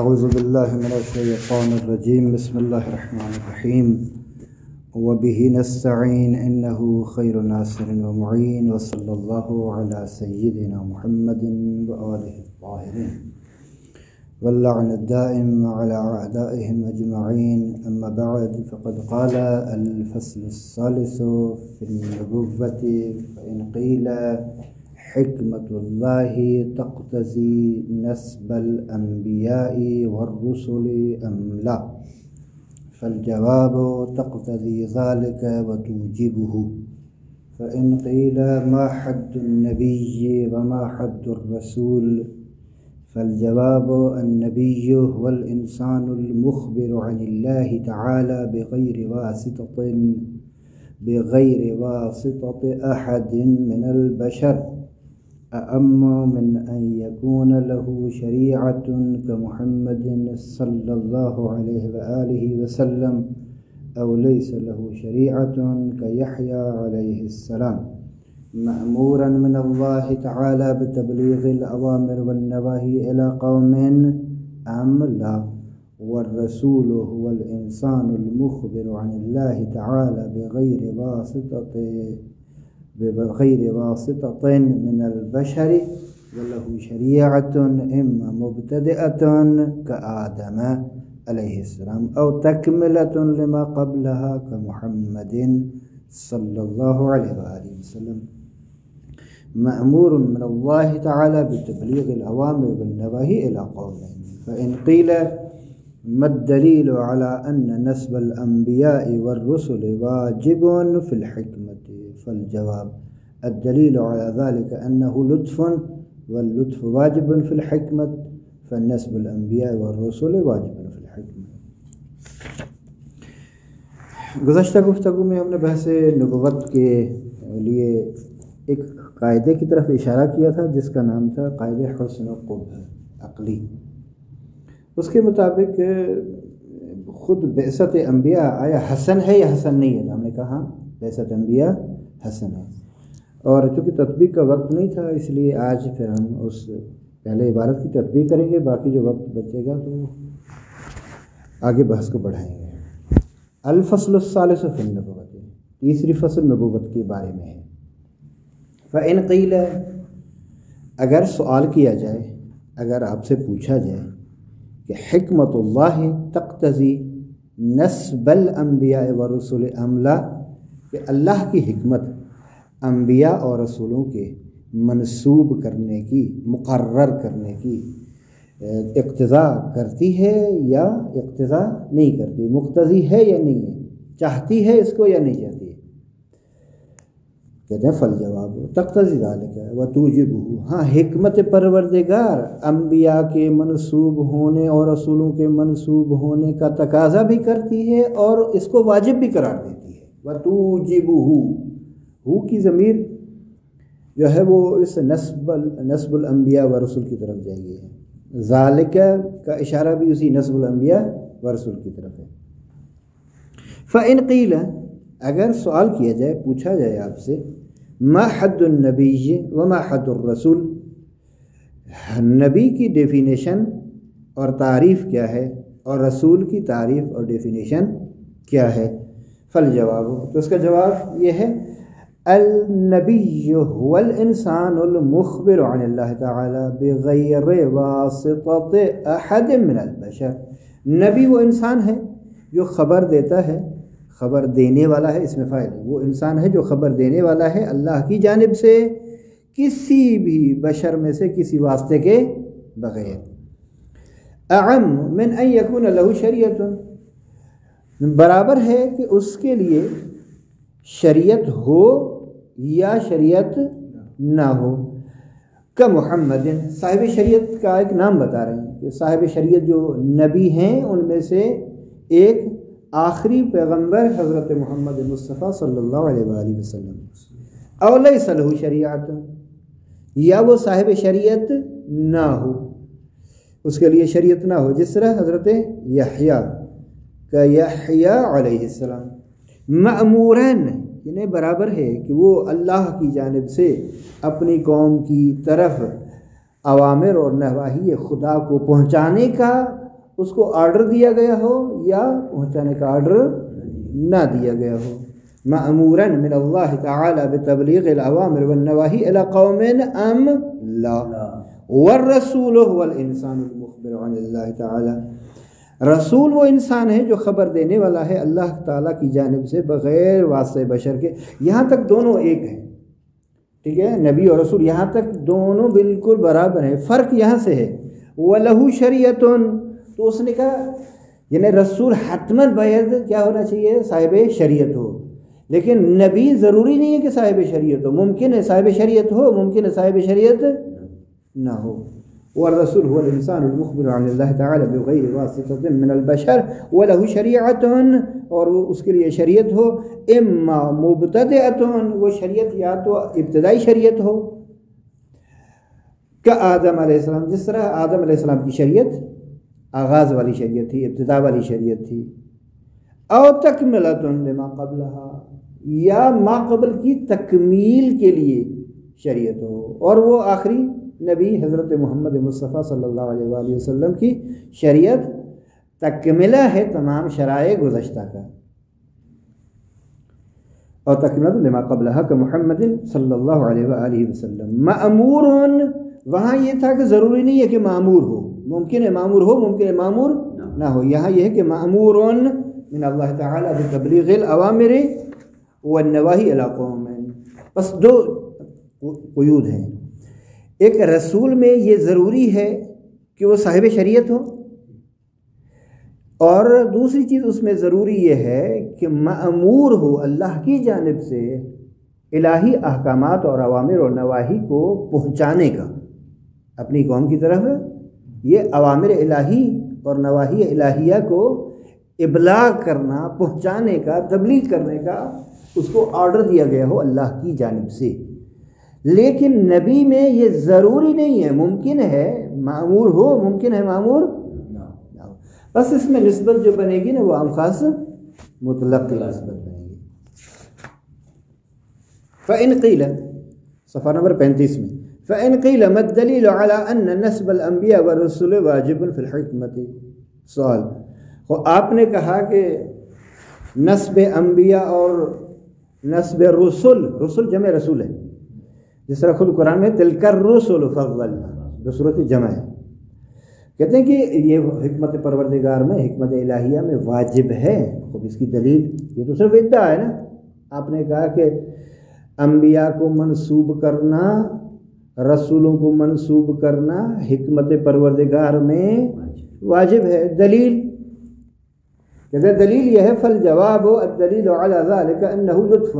اعوذ باللہ من الشیطان الرجیم بسم اللہ الرحمن الرحیم وبہ نستعین انہ خیر ناصر ومعین وصلی اللہ علی سیدنا محمد وآلہ الطاہرین واللعن الدائم علی اعدائهم اجمعین اما بعد فقد قال الفصل الثالث فی النبوۃ فإن قیل حکمت اللہ تقتضی نسب الانبیاء والرسل ام لا فالجواب تقتضی ذلك وتوجبه فإن قیل ما حد النبی وما حد الرسول فالجواب النبی هو الانسان المخبر عن اللہ تعالی بغیر واسطة أحد من البشر أأم من أن يكون له شريعة كمحمد صلى الله عليه وآله وسلم أو ليس له شريعة كيحيى عليه السلام مأمورا من الله تعالى بتبليغ الأوامر والنواهي إلى قوم أم لا والرسول هو الإنسان المخبر عن الله تعالى بغير واسطة من البشر وله شريعة إما مبتدئة كآدم عليه السلام أو تكملة لما قبلها كمحمد صلى الله عليه وآله وسلم مأمور من الله تعالى بتبليغ الأوامر والنواهي إلى قوم فإن قيل ما الدليل على أن نسب الأنبياء والرسل واجب في الحكمة فالجواب الدليل على ذلك أنه لطف واللطف واجب في الحكمة فالنسب الأنبياء والرسل واجب في الحكمة. گزشتہ گفتگو میں ہم نے بحث نبوت کے لیے ایک قاعدے کی طرف اشارہ کیا تھا جس کا نام تھا قاعدہ حسن و قبح عقلی. اس کے مطابق خود بعثت انبیاء آیا حسن ہے یا حسن نہیں ہے؟ ہم نے کہا بعثت انبیاء حسن ہے، اور چونکہ تطبیق کا وقت نہیں تھا اس لیے آج پھر ہم اس پہلے عبارت کی تطبیق کریں گے، باقی جو وقت بچے گا تو آگے بحث کو بڑھائیں گے. الفصل الثالث فی النبوۃ، تیسری فصل نبوت کے بارے میں ہے. فإن قیل، اگر سوال کیا جائے، اگر آپ سے پوچھا جائے کہ حکمت اللہ تقتضی نسب الانبیاء والرسل ام لا، کہ اللہ کی حکمت انبیاء اور رسولوں کے منسوب کرنے کی، مقرر کرنے کی اقتضا کرتی ہے یا اقتضا نہیں کرتی، مقتضی ہے یا نہیں ہے، چاہتی ہے اس کو یا نہیں چاہتی ہے. کہتے ہیں فالجواب تقتضی ذالک وتوجبہ، ہاں حکمت پروردگار انبیاء کے منسوب ہونے اور رسولوں کے منسوب ہونے کا تقاضا بھی کرتی ہے اور اس کو واجب بھی قرار دیتی ہے. وتوجبہ، ہو کی ضمیر جو ہے وہ اس نسب الانبیاء و رسول کی طرف جائے گی، ذالک کا اشارہ بھی اسی نسب الانبیاء و رسول کی طرف ہے. فإن قیل، اگر سوال کیا جائے، پوچھا جائے آپ سے ما حد النبی وما حد الرسول، نبی کی ڈیفینیشن اور تعریف کیا ہے اور رسول کی تعریف اور ڈیفینیشن کیا ہے. فالجواب، تو اس کا جواب یہ ہے النبی هو الانسان المخبر عن اللہ تعالی بغیر واسطۃ احد من البشر، نبی وہ انسان ہے جو خبر دیتا ہے، خبر دینے والا ہے، اس میں فاعل، وہ انسان ہے جو خبر دینے والا ہے اللہ کی جانب سے کسی بھی بشر میں سے کسی واسطے کے بغیر. اعم من ان یکون له شریعۃ، برابر ہے کہ اس کے لیے شریعت ہو یا شریعت نہ ہو. محمد، صاحب شریعت کا ایک نام بتا رہے ہیں کہ صاحب شریعت جو نبی ہیں ان میں سے ایک آخری پیغمبر حضرت محمد مصطفیٰ صلی اللہ علیہ وآلہ وسلم. او لیس لہ شریعت، یا وہ صاحب شریعت نہ ہو، اس کے لیے شریعت نہ ہو، جس طرح حضرت یحییٰ کا یحییٰ علیہ السلام مأمورن، یعنی برابر ہے کہ وہ اللہ کی جانب سے اپنی قوم کی طرف اوامر اور نواہی خدا کو پہنچانے کا اس کو آرڈر دیا گیا ہو یا پہنچانے کا آرڈر نہ دیا گیا ہو. مأمورا من اللہ تعالی بتبلیغ الاوامر والنواہی الی قوم ام لا والرسول هو الانسان المخبر عن اللہ تعالی. رسول وہ انسان ہے جو خبر دینے والا ہے اللہ تعالیٰ کی جانب سے بغیر واسطہ بشر کے. یہاں تک دونوں ایک ہیں، ٹھیک ہے، نبی اور رسول یہاں تک دونوں بالکل برابر ہیں. فرق یہاں سے ہے وَلَهُ شَرِيَةٌ، تو اس نے کہا یعنی رسول حتماً باید کیا ہونا چاہیے، صاحب شریعت ہو، لیکن نبی ضروری نہیں ہے کہ صاحب شریعت ہو. ممکن ہے صاحب شریعت ہو، ممکن ہے صاحب شریعت نہ ہو. والرسول هو الانسان المخبر عن اللہ تعالی بغیر واسطۃ من البشر وله شریعۃ، اور وہ اس کے لیے شریعت ہو اما مبتدئۃ، وہ شریعت یا تو ابتدائی شریعت ہو کہ آدم علیہ السلام، جس طرح آدم علیہ السلام کی شریعت آغاز والی شریعت تھی، ابتدا والی شریعت تھی. او تکملۃ لما قبلها، یا ما قبل کی تکمیل کے لیے شریعت ہو، اور وہ آخری نبی حضرت محمد مصطفیٰ صلی اللہ علیہ وآلہ وسلم کی شریعت تکملہ ہے تمام شرائع گزشتہ کا. اور تکملۃ لما قبلها کہ محمد صلی اللہ علیہ وآلہ وسلم. مأمور، وہاں یہ تھا کہ ضروری نہیں ہے کہ معمور ہو، ممکن ہے معمور ہو، ممکن ہے معمور نہ ہو. یہاں یہ ہے کہ مأمور من اللہ تعالی بتبلیغ الاوامر والنواہی الی قوم. بس دو قیود ہیں، ایک رسول میں یہ ضروری ہے کہ وہ صاحب شریعت ہو، اور دوسری چیز اس میں ضروری یہ ہے کہ مأمور ہو اللہ کی جانب سے الہی احکامات اور اوامر اور نواہی کو پہنچانے کا اپنی قوم کی طرف. یہ اوامر الہی اور نواہی الہیہ کو ابلاغ کرنا، پہنچانے کا، تبلیغ کرنے کا اس کو آرڈر دیا گیا ہو اللہ کی جانب سے. لیکن نبی میں یہ ضروری نہیں ہے، ممکن ہے معمور ہو، ممکن ہے معمور نہ ہو. بس اس میں نسبت جو بنے گی نا وہ عام خاص مطلق کی نسبت بنے گی. فَإِنْ قِيلَ، صفحہ نمبر 35 میں، فَإِنْ قِيلَ مَا الدَّلِيلُ عَلَىٰ أَنَّ نَسْبَ الْأَنْبِيَاءِ وَالرُّسُلِ وَاجِبٌ فِي الْحِكْمَةِ. سوال، آپ نے کہا کہ نسب انبیاء اور نسب رسول، رسول جمع رسول ہے، جس طرح خود قرآن میں تلک الرسل فضلنا، جو صورت جمع ہے. کہتے ہیں کہ یہ حکمت پروردگار میں، حکمت الہیہ میں واجب ہے. خود اس کی دلیل یہ تو صرف ادعا ہے نا. آپ نے کہا کہ انبیاء کو منسوب کرنا، رسولوں کو منسوب کرنا حکمت پروردگار میں واجب ہے. دلیل کہتے ہیں دلیل یہ ہے فالجواب الدلیل علی ذلک انہ لطف.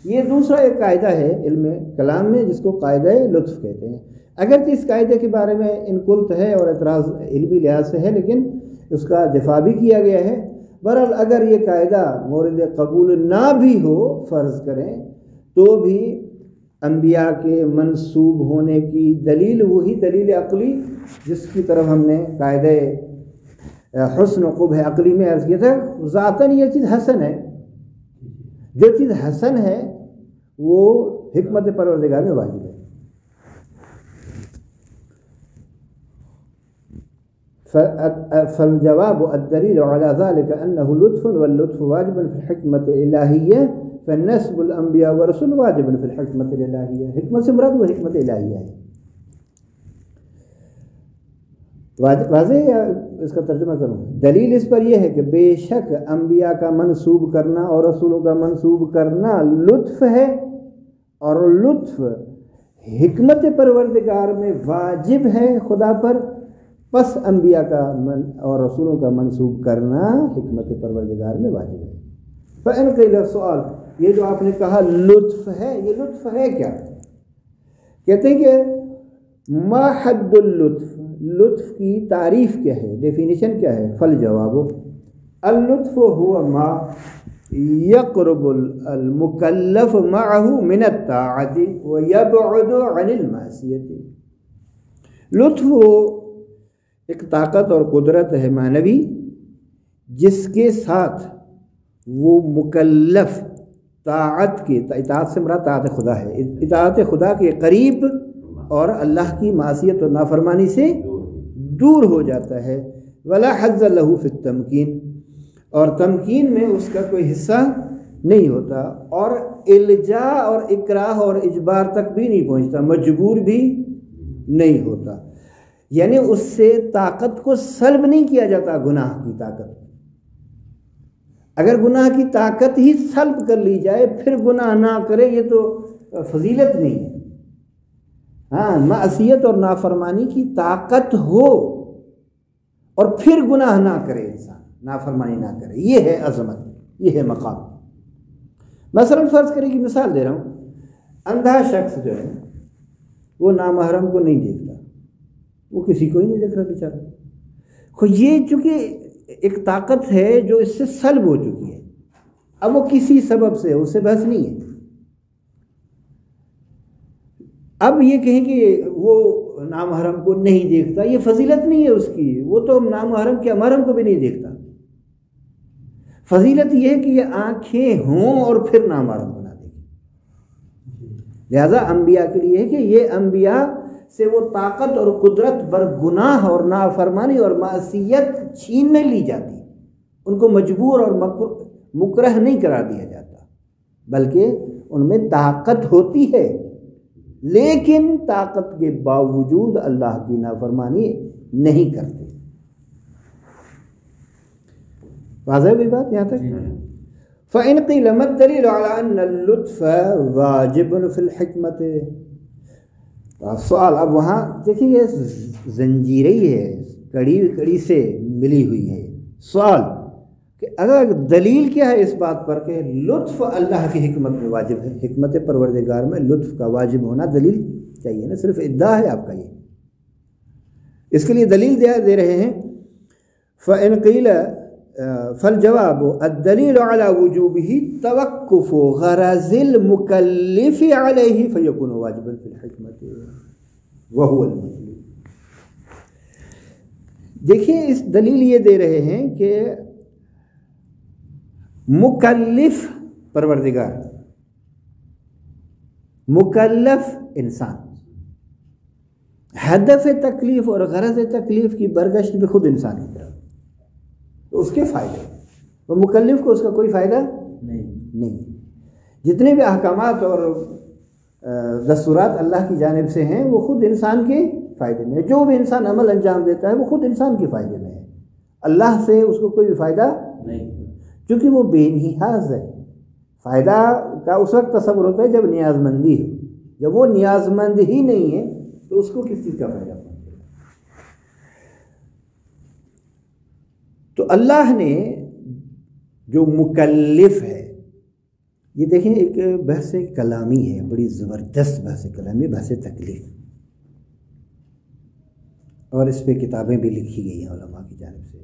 یہ دوسرا ایک قاعدہ ہے علم کلام میں جس کو قاعدہ لطف کہتے ہیں. اگرچہ اس قاعدے کے بارے میں انقلت ہے اور اعتراض علمی لحاظ سے ہے، لیکن اس کا دفاع بھی کیا گیا ہے. بہرحال اگر یہ قاعدہ مورد قبول نہ بھی ہو، فرض کریں، تو بھی انبیاء کے منسوب ہونے کی دلیل وہی دلیل عقلی جس کی طرف ہم نے قاعدہ حسن و قبح عقلی میں عرض کیا تھا. ذاتاً یہ چیز حسن ہے، جو چیز حسن ہے وہ حکمت پروردگار میں واجب ہے. فالجواب الدلیل علی ذلك انه لطف واللطف واجب في الحکمت الہیہ فالنسب الانبیاء ورسول واجب في الحکمت الہیہ. حکمت سے مراد وہ حکمت الہیہ ہے. واضح یا اس کا ترجمہ کروں؟ دلیل اس پر یہ ہے کہ بے شک انبیاء کا منسوب کرنا اور رسولوں کا منسوب کرنا لطف ہے، اور لطف حکمت پروردگار میں واجب ہے خدا پر. پس انبیاء کا اور رسولوں کا منسوب کرنا حکمت پروردگار میں واجب ہے. فإن قیل، سوال، یہ جو آپ نے کہا لطف ہے، یہ لطف ہے کیا؟ کہتے ہیں کہ ما حد اللطف، لطف کی تعریف کیا ہے، ڈیفینیشن کیا ہے؟ فالجواب اللطف هو ما يقرب المكلف معه من الطاعة ويبعد عن المعصية. لطف ایک طاقت اور قدرت ہے معنوی جس کے ساتھ وہ مکلف طاعت کے، اطاعت سے مراد طاعت خدا ہے، اطاعت خدا کے قریب اور اللہ کی معصیت اور نافرمانی سے دور ہو جاتا ہے. ولا حظ له فی التمکین، اور تمکین میں اس کا کوئی حصہ نہیں ہوتا، اور الجا اور اکراہ اور اجبار تک بھی نہیں پہنچتا، مجبور بھی نہیں ہوتا، یعنی اس سے طاقت کو سلب نہیں کیا جاتا گناہ کی طاقت۔ اگر گناہ کی طاقت ہی سلب کر لی جائے پھر گناہ نہ کرے، یہ تو فضیلت نہیں ہے۔ ہاں، معصیت اور نافرمانی کی طاقت ہو اور پھر گناہ نہ کرے، انسان نافرمانی نہ کرے، یہ ہے عظمت، یہ ہے مقام۔ مثلا فرض کرے کہ مثال دے رہا ہوں، اندھا شخص جو ہے وہ نامحرم کو نہیں دیکھتا، وہ کسی کو ہی نہیں دیکھ رہا بیچارہ، یہ چونکہ ایک طاقت ہے جو اس سے سلب ہو چکی ہے، اب وہ کسی سبب سے، اس سے بحث نہیں ہے۔ اب یہ کہیں کہ وہ نامحرم کو نہیں دیکھتا، یہ فضیلت نہیں ہے اس کی، وہ تو نامحرم کے محرم کو بھی نہیں دیکھتا۔ فضیلت یہ ہے کہ یہ آنکھیں ہوں اور پھر نامحرم بنا دے گی۔ لہذا انبیاء کے لیے ہے کہ یہ انبیاء سے وہ طاقت اور قدرت بر گناہ اور نافرمانی اور معصیت چھین نہیں لی جاتی، ان کو مجبور اور مکرہ نہیں قرار دیا جاتا، بلکہ ان میں طاقت ہوتی ہے، لیکن طاقت کے باوجود اللہ کی نافرمانی نہیں کرتے۔ واضح ہوئی بات یہاں تک؟ فَإِنْ قِيلَ مَا الدَّلِيلُ عَلَىٰ أَنَّ اللُّطْفَ وَاجِبٌ فِي الْحِكْمَةِ۔ سوال اب وہاں دیکھیں، یہ زنجیریں ہے، کڑی سے ملی ہوئی ہے۔ سوال کہ اگر دلیل کیا ہے اس بات پر کہ لطف اللہ کی حکمت میں واجب ہے، حکمت پروردگار میں لطف کا واجب ہونا دلیل چاہیے نا، صرف ادعا ہے آپ کا یہ، اس کے لیے دلیل دے رہے ہیں۔ فَإِنْ قِيلَ فالجواب الدلیل علی وجوبہ توقف غرض المکلف علیہ فیکون واجبا فی الحکمت وہو المطلوب۔ دیکھیں اس دلیل یہ دے رہے ہیں کہ مکلف پروردگار، مکلف انسان، ہدف تکلیف اور غرض تکلیف کی برگشت بھی خود انسان کی طرف، تو اس کے فائدے، وہ مکلف کو اس کا کوئی فائدہ نہیں۔ جتنے بھی احکامات اور دستورات اللہ کی جانب سے ہیں وہ خود انسان کے فائدے میں ہے، جو بھی انسان عمل انجام دیتا ہے وہ خود انسان کے فائدے میں ہے، اللہ سے اس کو کوئی فائدہ نہیں، کیونکہ وہ بے نیاز ہے۔ فائدہ کا اس وقت تصور ہوتا ہے جب نیاز مندی ہو، جب وہ نیاز مند ہی نہیں ہے تو اس کو کس چیز کا فائدہ پہنچے گا؟ تو اللہ نے جو مکلف ہے، یہ دیکھیں ایک بحث کلامی ہے، بڑی زبردست بحث کلامی، بحث تکلیف، اور اس پہ کتابیں بھی لکھی گئی ہیں علماء کی جانب سے۔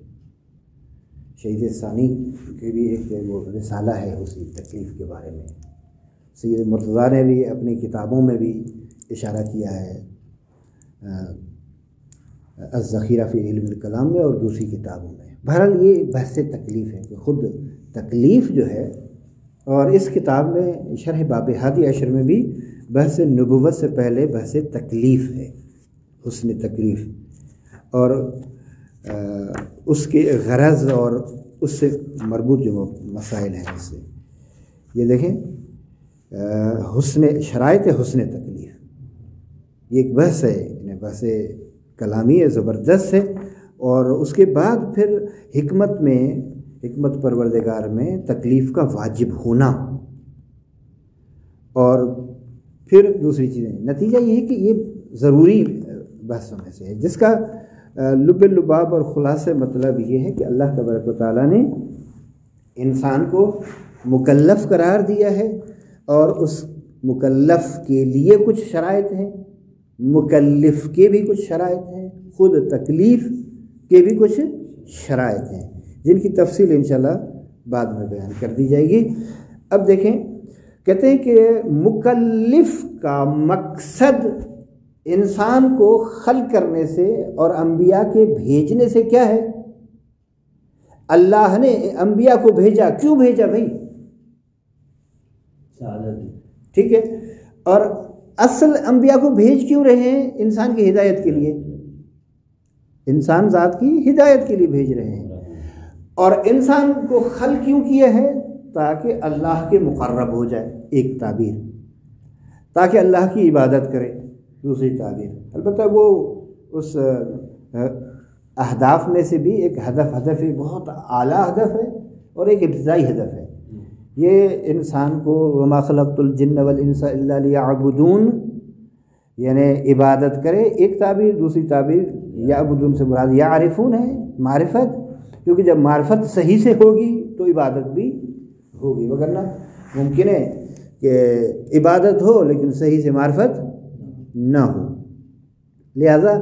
شہید ثانی کے بھی ایک وہ رسالہ ہے اسی تکلیف کے بارے میں، سید مرتضیٰ نے بھی اپنی کتابوں میں بھی اشارہ کیا ہے، الذخیرہ فی علم الکلام میں اور دوسری کتابوں میں۔ بہرحال یہ بحث تکلیف ہے کہ خود تکلیف جو ہے، اور اس کتاب میں شرح باب ہادی عشر میں بھی بحث نبوت سے پہلے بحث تکلیف ہے، حسن تکلیف، اور اس کے غرض اور اس سے مربوط جو مسائل ہیں، اس سے یہ دیکھیں شرائط حسن تکلیف، یہ ایک بحث ہے، یعنی بحث کلامی ہے، زبردست ہے۔ اور اس کے بعد پھر حکمت پروردگار میں تکلیف کا واجب ہونا، اور پھر دوسری چیزیں، نتیجہ یہ ہے کہ یہ ضروری بحثوں میں سے ہے، جس کا لب لباب اور خلاصہ مطلب یہ ہے کہ اللہ تبارک و تعالیٰ نے انسان کو مکلف قرار دیا ہے، اور اس مکلف کے لیے کچھ شرائط ہیں، مکلف کے بھی کچھ شرائط ہیں، خود تکلیف کے بھی کچھ شرائط ہیں، جن کی تفصیل انشاءاللہ بعد میں بیان کر دی جائے گی۔ اب دیکھیں، کہتے ہیں کہ مکلف کا مقصد انسان کو خلق کرنے سے اور انبیاء کے بھیجنے سے کیا ہے؟ اللہ نے انبیاء کو بھیجا، کیوں بھیجا بھائی؟ ٹھیک ہے، اور اصل انبیاء کو بھیج کیوں رہے ہیں؟ انسان کی ہدایت کے لیے۔ انسان ذات کی ہدایت کے لیے بھیج رہے ہیں. اور انسان کو خلق کیوں کیا ہے؟ تاکہ اللہ کے مقرب ہو جائے، ایک تعبیر، تاکہ اللہ کی عبادت کرے، دوسری تعبیر. البتہ وہ اس اہداف میں سے بھی ایک ہدف ہے، بہت اعلیٰ ہدف ہے اور ایک ابتدائی ہدف ہے. یہ انسان کو وما خلقت الجن والانس الا لیعبدون، یعنی عبادت کرے، ایک تعبیر. دوسری تعبیر یعبدون سے مراد یعرفون ہے، معرفت، کیونکہ جب معرفت صحیح سے ہوگی تو عبادت بھی ہوگی، وگرنہ ممکن ہے کہ عبادت ہو لیکن صحیح سے معرفت نہ ہو. لہذا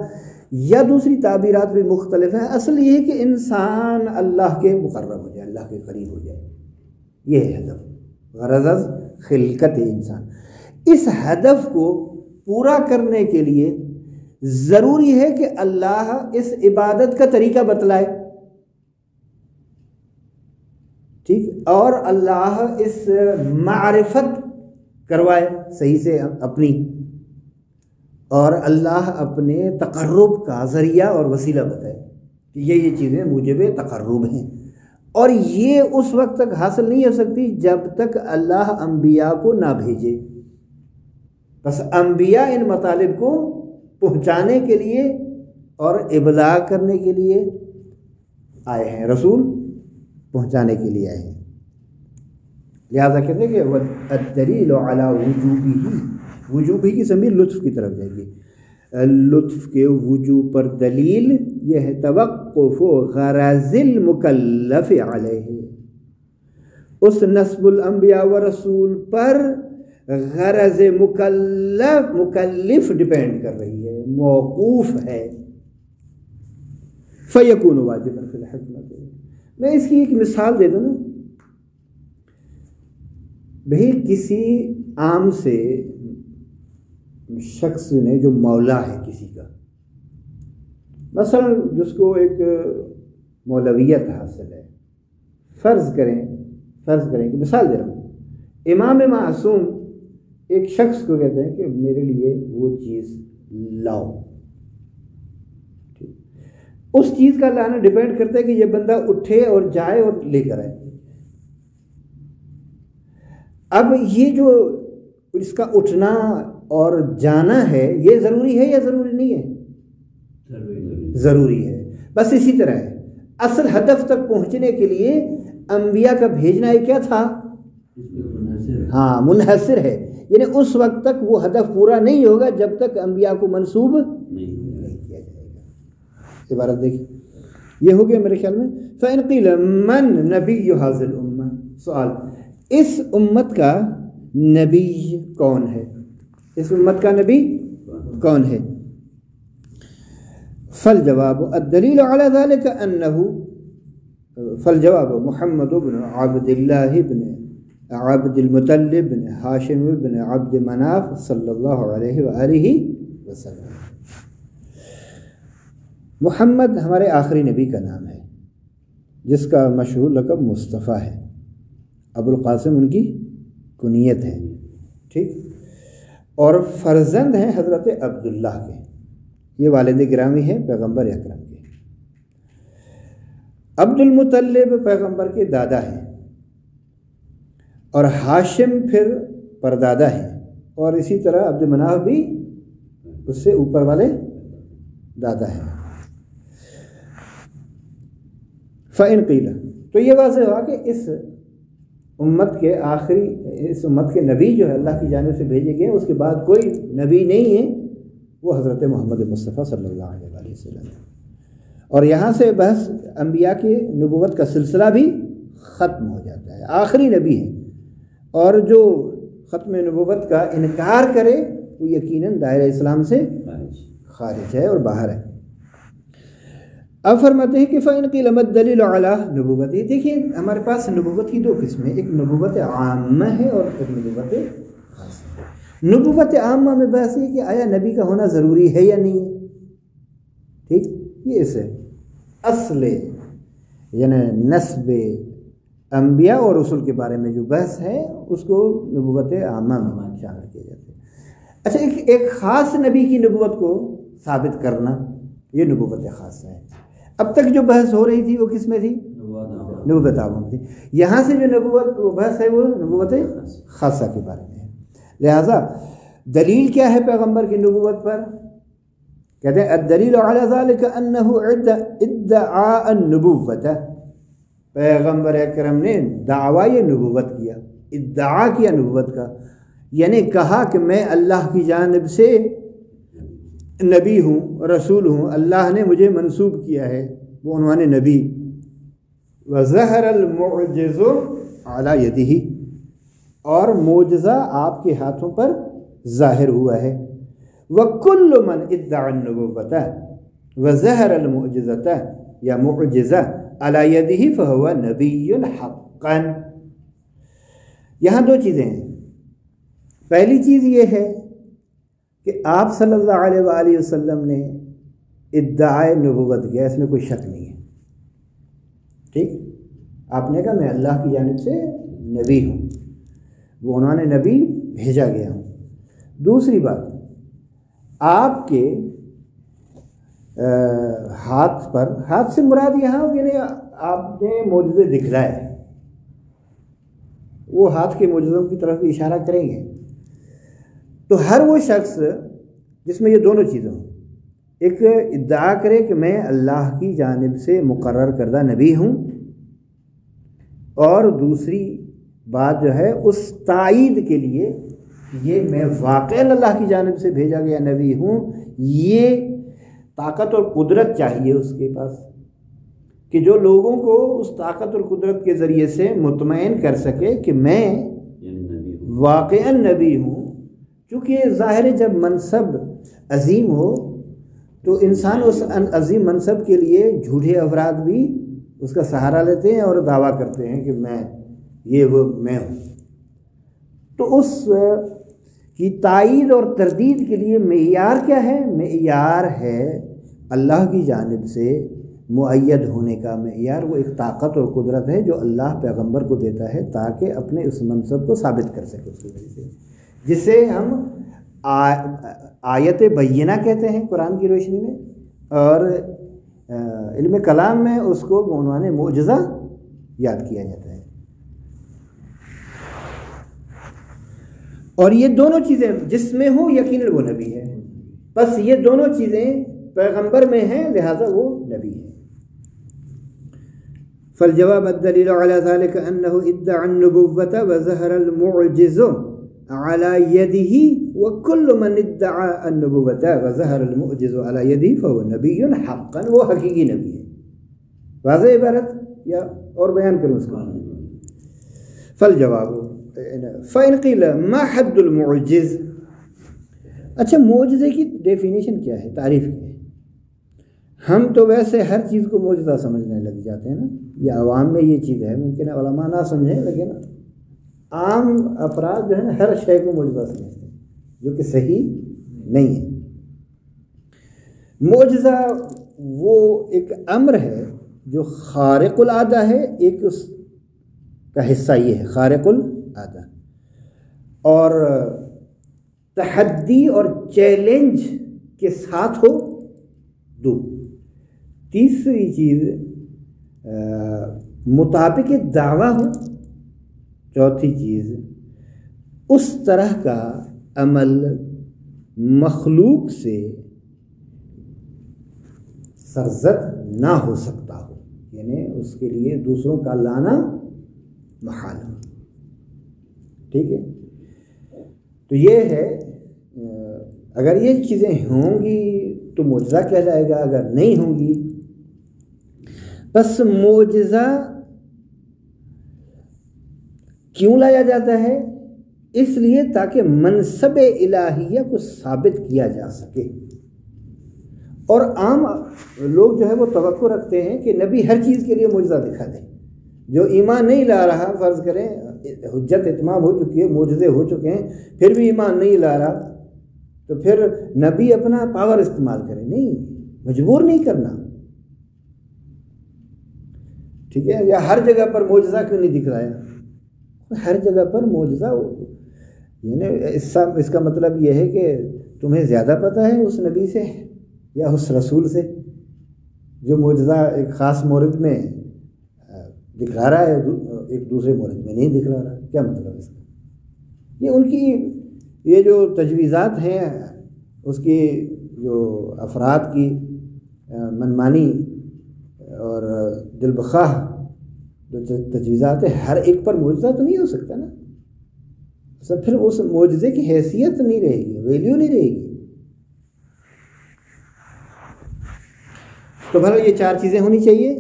یا دوسری تعبیرات بھی مختلف ہیں. اصل یہ ہے کہ انسان اللہ کے مقرب ہو جائے، اللہ کے قریب ہو جائے. یہ ہے ہدف، غرض از خلقت انسان. اس ہدف کو پورا کرنے کے لیے ضروری ہے کہ اللہ اس عبادت کا طریقہ بتلائے، ٹھیک، اور اللہ اس معرفت کروائے صحیح سے اپنی، اور اللہ اپنے تقرب کا ذریعہ اور وسیلہ بتائے کہ یہ چیزیں موجب تقرب ہیں. اور یہ اس وقت تک حاصل نہیں ہو سکتی جب تک اللہ انبیاء کو نہ بھیجے. بس انبیاء ان مطالب کو پہنچانے کے لیے اور ابلاغ کرنے کے لیے آئے ہیں، رسول پہنچانے کے لیے آئے ہیں. لہذا کہتے ہیں کہ الدلیل علی وجوبی کی ضمیر لطف کی طرف جائے گی. لطف کے وجوب پر دلیل یہ ہے توقف غرض المکلف علیہ، اس نسب الانبیاء و رسول پر غرض مکلف ڈیپینڈ کر رہی ہے، موقوف ہے. فیکون واجبا فی الحکمت. میں اس کی ایک مثال دے دوں نا. بھئی کسی عام سے شخص نے جو مولا ہے کسی کا، مثلا جس کو ایک مولویت حاصل ہے، فرض کریں کہ مثال دے رہا ہوں، امام معصوم ایک شخص کو کہتے ہیں کہ میرے لیے وہ چیز لاؤ. اس چیز کا لانا ڈیپینڈ کرتا ہے کہ یہ بندہ اٹھے اور جائے اور لے کر آئے. اب یہ جو اس کا اٹھنا اور جانا ہے یہ ضروری ہے یا ضروری نہیں ہے؟ ضروری ہے. بس اسی طرح ہے، اصل ہدف تک پہنچنے کے لیے انبیاء کا بھیجنا یہ کیا تھا؟ ہاں، منحصر ہے. یعنی اس وقت تک وہ ہدف پورا نہیں ہوگا جب تک انبیاء کو منسوب نہیں کیا جائے گا. عبارت دیکھیں، یہ ہو گیا میرے خیال میں. فَإِنْ قِيلَ مَنْ نَبِيُّ هَذِهِ الْأُمَّةِ. سوال، اس امت کا نبی کون ہے؟ اس امت کا نبی کون ہے؟ فالجواب الدلیل علی ذلك انه فالجواب محمد بن عبد الله بن عبد المطلب بن ہاشم بن عبد مناف صلی اللہ علیہ وآلہ وسلم. محمد ہمارے آخری نبی کا نام ہے جس کا مشہور لقب مصطفیٰ ہے. ابو القاسم ان کی کنیت ہے، ٹھیک، اور فرزند ہیں حضرت عبداللہ کے. یہ والد گرامی ہیں پیغمبر اکرم کے. عبد المطلب پیغمبر کے دادا ہیں، اور ہاشم پھر پردادا ہیں، اور اسی طرح عبد مناف بھی اس سے اوپر والے دادا ہیں. فَإِنْ قِيلَ، تو یہ واضح ہوا کہ اس امت کے نبی جو ہے اللہ کی جانب سے بھیجے گئے، اس کے بعد کوئی نبی نہیں ہے، وہ حضرت محمد مصطفیٰ صلی اللہ علیہ وسلم. اور یہاں سے بحث انبیاء کی نبوت کا سلسلہ بھی ختم ہو جاتا ہے. آخری نبی ہے، اور جو ختم نبوت کا انکار کرے وہ یقیناً دائرہ اسلام سے خارج ہے اور باہر ہے. اب فرماتے ہیں کہ فَإِنْ قِيلَ مَا الدَّلِيلُ عَلَىٰ نُبُوَّتِهِ. دیکھیں ہمارے پاس نبوت کی دو قسمیں، ایک نبوت عامہ ہے اور ایک نبوت خاصہ ہے. نبوت عامہ میں بحث ہے کہ آیا نبی کا ہونا ضروری ہے یا نہیں ہے، ٹھیک. یہ اسے اصل یعنی نسب انبیاء اور رسول کے بارے میں جو بحث ہے اس کو نبوت عامہ میں شامل کیا جاتا ہے. اچھا، ایک خاص نبی کی نبوت کو ثابت کرنا یہ نبوت خاصہ ہے۔ اب تک جو بحث ہو رہی تھی وہ کس میں تھی؟ نبوت عام تھی۔ یہاں سے جو نبوت وہ بحث ہے وہ نبوت خاصہ کے بارے میں ہے۔ لہذا دلیل کیا ہے پیغمبر کی نبوت پر؟ کہتے ہیں الدلیل علی ذلک انہ ادعا النبوت، پیغمبر اکرم نے دعوی نبوت کیا، ادعا کیا نبوت کا، یعنی کہا کہ میں اللہ کی جانب سے نبی ہوں، رسول ہوں، اللہ نے مجھے منسوب کیا ہے، وہ عنوان نبی۔ وظہر المعجز علی یدہ، اور معجزہ آپ کے ہاتھوں پر ظاہر ہوا ہے۔ وکل من ادعى النبوۃ وظہر المعجزۃ یا معجزہ علی یدہ فہو نبی حقا۔ یہاں دو چیزیں ہیں۔ پہلی چیز یہ ہے کہ آپ صلی اللہ علیہ وآلہ وسلم نے ادعائے نبوت کیا، اس میں کوئی شک نہیں ہے، ٹھیک؟ آپ نے کہا میں اللہ کی جانب سے نبی ہوں، وہ انہوں نے نبی بھیجا گیا ہوں۔ دوسری بات، آپ کے ہاتھ سے مراد یہاں یعنی آپ نے معجزے دکھلائے، وہ ہاتھ کے معجزوں کی طرف بھی اشارہ کریں گے۔ تو ہر وہ شخص جس میں یہ دونوں چیزیں ہوں، ایک ادعا کرے کہ میں اللہ کی جانب سے مقرر کردہ نبی ہوں، اور دوسری بات جو ہے اس تائید کے لیے یہ میں واقعاً اللہ کی جانب سے بھیجا گیا نبی ہوں، یہ طاقت اور قدرت چاہیے اس کے پاس کہ جو لوگوں کو اس طاقت اور قدرت کے ذریعے سے مطمئن کر سکے کہ میں واقعاً نبی ہوں۔ چونکہ ظاہر ہے جب منصب عظیم ہو تو انسان اس عظیم منصب کے لیے جھوٹے افراد بھی اس کا سہارا لیتے ہیں اور دعویٰ کرتے ہیں کہ میں ہوں۔ تو اس کی تائید اور تردید کے لیے معیار کیا ہے؟ معیار ہے اللہ کی جانب سے مؤید ہونے کا معیار، وہ ایک طاقت اور قدرت ہے جو اللہ پیغمبر کو دیتا ہے تاکہ اپنے اس منصب کو ثابت کر سکے، اس کی وجہ سے جسے ہم آیت بینہ کہتے ہیں قرآن کی روشنی میں، اور علم کلام میں اس کو عنوان معجزہ یاد کیا جاتا ہے۔ اور یہ دونوں چیزیں جس میں ہوں یقیناً وہ نبی ہے، بس یہ دونوں چیزیں پیغمبر میں ہیں لہذا وہ نبی ہے۔ فالجواب الدلیل علی ذلك انه ادعى النبوة وظهر المعجز على يده وكل من ادعى النبوة وظهر المعجز على يده فهو نبی حقا، وہ حقیقی نبی ہے۔ واضح عبارت یا اور بیان کروں اس کو؟ فالجواب فإن قیل ما حد المعجز، اچھا معجزے کی ڈیفینیشن کیا ہے، تعریف کیا ہے؟ ہم تو ویسے ہر چیز کو معجزہ سمجھنے لگ جاتے ہیں نا، یہ عوام میں یہ چیز ہے، ممکن ہے علماء نہ سمجھیں لیکن عام افراد جو ہے نا ہر شے کو معجزہ سمجھتے ہیں، جو کہ صحیح نہیں ہے۔ معجزہ وہ ایک امر ہے جو خارق العادہ ہے، ایک اس کا حصہ یہ ہے خارق العادہ، اور تحدی اور چیلنج کے ساتھ ہو دو۔ تیسری چیز مطابق دعویٰ ہو۔ چوتھی چیز اس طرح کا عمل مخلوق سے سرزد نہ ہو سکتا ہو، یعنی اس کے لیے دوسروں کا لانا محال ہو۔ ٹھیک ہے، تو یہ ہے اگر یہ چیزیں ہوں گی تو معجزہ کہلائے گا، اگر نہیں ہوں گی بس معجزہ کیوں لایا جاتا ہے؟ اس لیے تاکہ منصب الہیہ کو ثابت کیا جا سکے، اور عام لوگ جو ہے وہ توقع رکھتے ہیں کہ نبی ہر چیز کے لیے معجزہ دکھا دے۔ جو ایمان نہیں لا رہا، فرض کریں حجت اتمام ہو چکی ہے، معجزے ہو چکے ہیں، پھر بھی ایمان نہیں لا رہا، تو پھر نبی اپنا پاور استعمال کرے، نہیں، مجبور نہیں کرنا، ٹھیک ہے؟ یا ہر جگہ پر معجزہ کیوں نہیں دکھلایا؟ ہر جگہ پر معجزہ، یعنی اس کا مطلب یہ ہے کہ تمہیں زیادہ پتہ ہے اس نبی سے یا اس رسول سے جو معجزہ ایک خاص مورد میں دکھلا رہا ہے ایک دوسرے مورد میں نہیں دکھلا رہا، کیا مطلب اس کا؟ یہ ان کی یہ جو تجویزات ہیں، اس کی جو افراد کی منمانی اور دل بخواہ جو تجویزات ہیں، ہر ایک پر معجزہ تو نہیں ہو سکتا نا، سب پھر اس معجزے کی حیثیت نہیں رہے گی، ویلیو نہیں رہے گی۔ تو بھلا یہ چار چیزیں ہونی چاہیے۔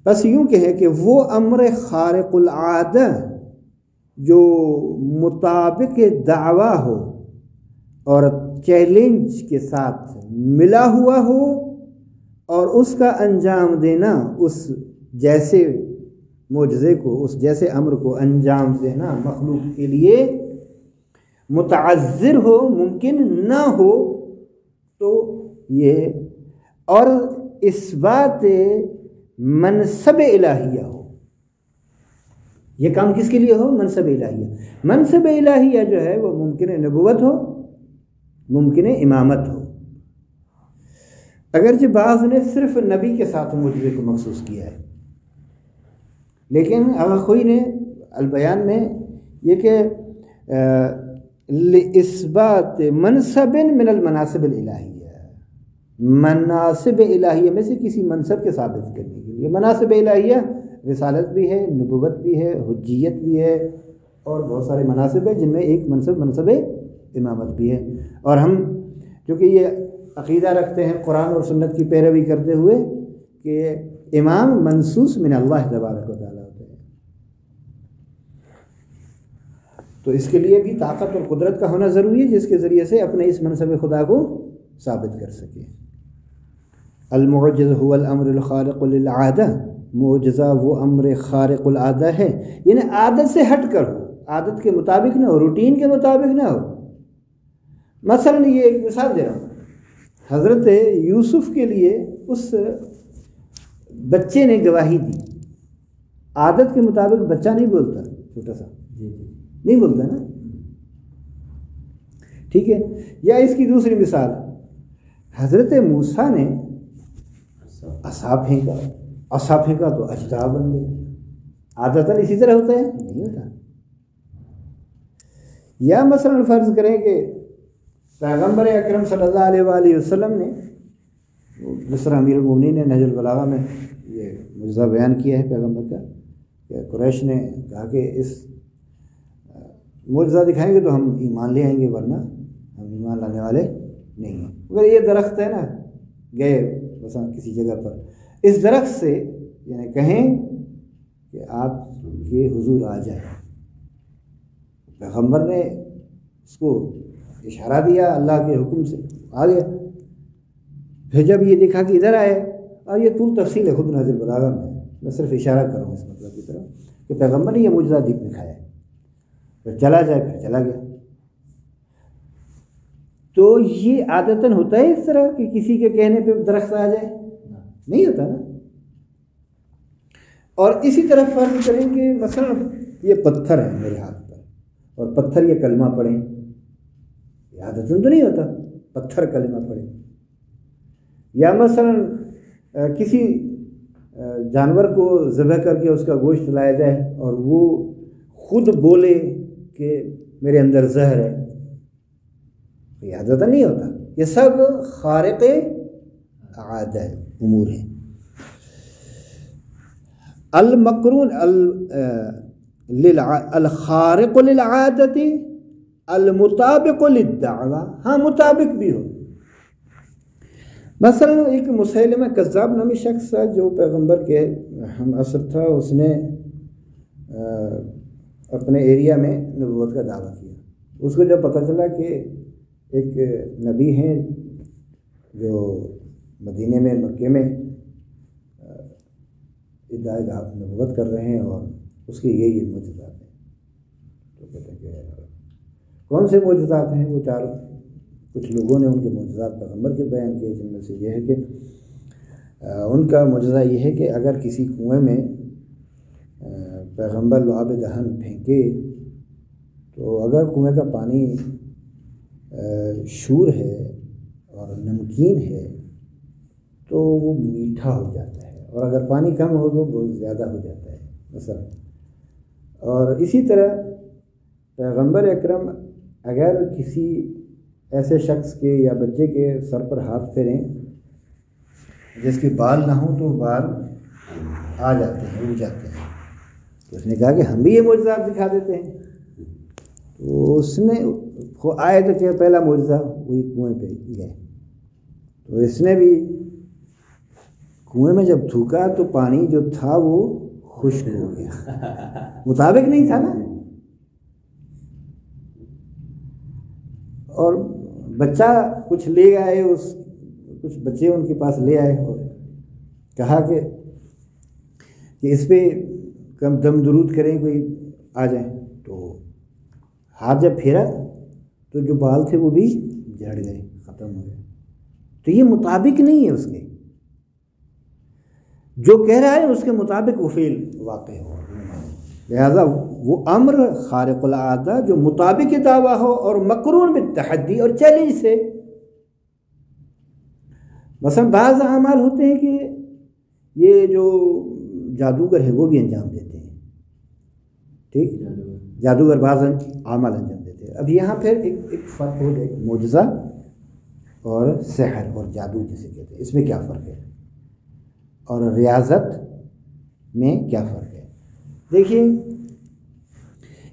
بس یوں کہیں کہ وہ امر خارق العادہ جو مطابق دعویٰ ہو اور چیلنج کے ساتھ ملا ہوا ہو، اور اس کا انجام دینا، اس جیسے معجزے کو، اس جیسے امر کو انجام دینا مخلوق کے لیے متعذر ہو، ممکن نہ ہو، تو یہ اور اس بات منصب الہیہ ہو۔ یہ کام کس کے لیے ہو؟ منصب الہیہ۔ منصب الہیہ جو ہے وہ ممکن نبوت ہو، ممکن امامت ہو۔ اگرچہ بعض نے صرف نبی کے ساتھ معجزے کو مخصوص کیا ہے، لیکن اغاخوئی نے البیان میں یہ کہ لِإِثْبَاتِ مَنْصَبٍ مِنَ الْمَنَاصِبِ الْإِلَٰهِيَّةِ، مناصب الہیہ میں سے کسی منصب کے ثابت کرنے کے لیے۔ مناصب الہیہ رسالت بھی ہے، نبوت بھی ہے، حجیت بھی ہے، اور بہت سارے مناصب ہیں جن میں ایک منصب امامت بھی ہے۔ اور ہم چونکہ یہ عقیدہ رکھتے ہیں قرآن اور سنت کی پیروی کرتے ہوئے کہ امام منصوص من اللہ تبارک و تعالیٰ ہوتے ہیں، تو اس کے لیے بھی طاقت اور قدرت کا ہونا ضروری ہے جس کے ذریعے سے اپنے اس منصب خدا کو ثابت کر سکے۔ المعجز هو الامر الخارق للعادہ، معجزہ وہ امر خارق العادہ ہے، یعنی عادت سے ہٹ کر ہو، عادت کے مطابق نہ ہو، روٹین کے مطابق نہ ہو۔ مثلا یہ ایک مثال دے رہا ہوں، حضرت یوسف کے لیے اس بچے نے گواہی دی، عادت کے مطابق بچہ نہیں بولتا، چھوٹا سا نہیں بولتا نا، ٹھیک ہے۔ یا اس کی دوسری مثال، حضرت موسیٰ نے عصا پھینکا، عصا پھینکا تو اجدہا بن گیا، عادتاً اسی طرح ہوتا ہے؟ نہیں ہوتا۔ یا مثلا فرض کریں کہ پیغمبر اکرم صلی اللہ علیہ وآلہ وسلم نے، جس طرح امیر المومنین نے نہج البلاغہ میں یہ معجزہ بیان کیا ہے پیغمبر کا، کہ قریش نے کہا کہ اس معجزہ دکھائیں گے تو ہم ایمان لے آئیں گے، ورنہ ہم ایمان لانے والے نہیں ہیں۔ اگر یہ درخت ہے نا، گئے مثلا کسی جگہ پر، اس درخت سے یعنی کہیں کہ آپ کے حضور آ جائیں، پیغمبر نے اس کو اشارہ دیا اللہ کے حکم سے، آ گیا۔ پھر جب یہ دیکھا کہ ادھر آئے، اور یہ طول تفصیل ہے خود نہج البلاغہ میں صرف اشارہ کروں اس مطلب کی طرف کہ پیغمبر نے یہ معجزہ دکھایا ہے، پھر چلا جائے، پھر چلا گیا۔ تو یہ عادتاً ہوتا ہے اس طرح کہ کسی کے کہنے پہ درخت آ جائے؟ نہیں ہوتا نا۔ اور اسی طرح فرض کریں کہ مثلا یہ پتھر ہے میرے ہاتھ پر، اور پتھر یہ کلمہ پڑھیں، یہ عادتاً تو نہیں ہوتا پتھر کلمہ پڑھیں۔ یا مثلا کسی جانور کو ذبح کر کے اس کا گوشت لایا جائے اور وہ خود بولے کہ میرے اندر زہر ہے، یہ عادتاً نہیں ہوتا۔ یہ سب خارق عادہ امور ہیں۔ المقرون الخارق للعادت المطابق للدعوہ، ہاں مطابق بھی ہو۔ مثلا ایک مسیلمہ کذاب نامی شخص تھا جو پیغمبر کے ہم عصر تھا، اس نے اپنے ایریا میں نبوت کا دعویٰ کیا۔ اس کو جب پتہ چلا کہ ایک نبی ہیں جو مدینے میں، مکے میں ادعائے نبوت کر رہے ہیں اور اس کے یہ معجزات ہیں، تو کہتے ہیں کہ کون سے معجزات ہیں؟ وہ چار کچھ لوگوں نے ان کے معجزات پیغمبر کے بیان کیے، جن میں سے یہ ہے کہ ان کا معجزہ یہ ہے کہ اگر کسی کنویں میں پیغمبر لعاب دہن پھینکے تو اگر کنویں کا پانی شور ہے اور نمکین ہے تو وہ میٹھا ہو جاتا ہے، اور اگر پانی کم ہو تو بہت زیادہ ہو جاتا ہے مثلا۔ اور اسی طرح پیغمبر اکرم اگر کسی ایسے شخص کے یا بچے کے سر پر ہاتھ پھیریں جس کے بال نہ ہوں تو بال آ جاتے ہیں، اڑ جاتے ہیں، تو اس نے کہا کہ ہم بھی یہ معجزات دکھا دیتے ہیں۔ تو اس نے آئے تو کہ پہلا معجزہ وہی کنویں پہ گئے، تو اس نے بھی کنویں میں جب تھوکا تو پانی جو تھا وہ خشک ہو گیا، مطابق نہیں تھا نا۔ اور بچہ کچھ لے آئے، کچھ بچے ان کے پاس لے آئے اور کہا کہ اس پہ کم دم درود کریں، کوئی آ جائیں، تو ہاتھ جب پھیرا تو جو بال تھے وہ بھی جھڑ گئے، ختم ہو گئے۔ تو یہ مطابق نہیں ہے اس کے، جو کہہ رہا ہے اس کے مطابق وہ فعل واقع ہو، لہذا وہ امر خارق العادہ جو مطابق دعویٰ ہو اور مقرون بالتحدی اور چیلنج سے۔ مثلا بعض اعمال ہوتے ہیں کہ یہ جو جادوگر ہے وہ بھی انجام دیتے ہیں، ٹھیک، جادوگر بعض اعمال انجام دیتے ہیں۔ اب یہاں پھر ایک فرق ہو جائے، معجزہ اور سحر اور جادو جسے کہتے ہیں، اس میں کیا فرق ہے، اور ریاضت میں کیا فرق ہے۔ دیکھیے،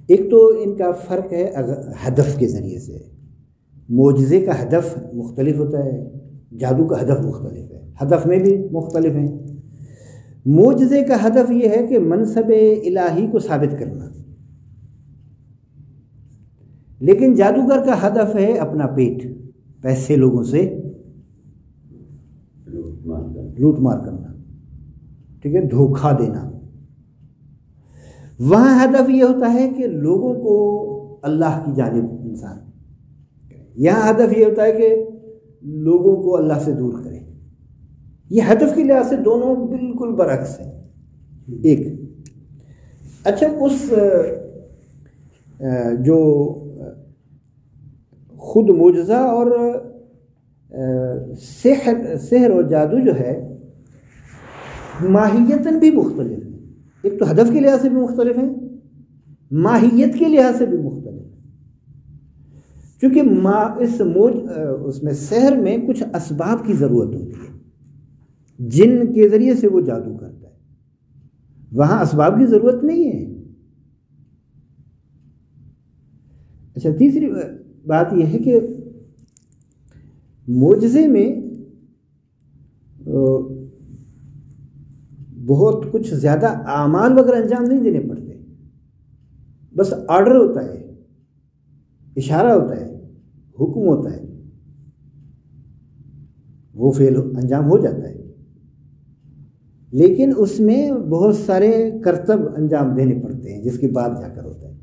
ایک تو ان کا فرق ہے ہدف کے ذریعے سے، معجزے کا ہدف مختلف ہوتا ہے، جادو کا ہدف مختلف ہے، ہدف میں بھی مختلف ہیں۔ معجزے کا ہدف یہ ہے کہ منصب الہی کو ثابت کرنا، لیکن جادوگر کا ہدف ہے اپنا پیٹ، پیسے لوگوں سے لوٹ مار کرنا، ٹھیک ہے، دھوکہ دینا۔ وہاں ہدف یہ ہوتا ہے کہ لوگوں کو اللہ کی جانب انسان، یہاں ہدف یہ ہوتا ہے کہ لوگوں کو اللہ سے دور کرے۔ یہ ہدف کے لحاظ سے دونوں بالکل برعکس ہیں۔ ایک اچھا، اس جو خود معجزہ اور سحر اور جادو جو ہے ماہیتاً بھی مختلف ہے، ایک تو ہدف کے لحاظ سے بھی مختلف ہیں، ماہیت کے لحاظ سے بھی مختلف ہے، کیونکہ اس میں سحر میں کچھ اسباب کی ضرورت ہوتی ہے، جن کے ذریعے سے وہ جادو کرتا ہے، وہاں اسباب کی ضرورت نہیں ہے۔ اچھا، تیسری بات یہ ہے کہ معجزے میں بہت کچھ زیادہ اعمال وغیرہ انجام نہیں دینے پڑتے، بس آرڈر ہوتا ہے، اشارہ ہوتا ہے، حکم ہوتا ہے، وہ فعل انجام ہو جاتا ہے، لیکن اس میں بہت سارے کرتب انجام دینے پڑتے ہیں جس کے بعد جا کر ہوتا ہے۔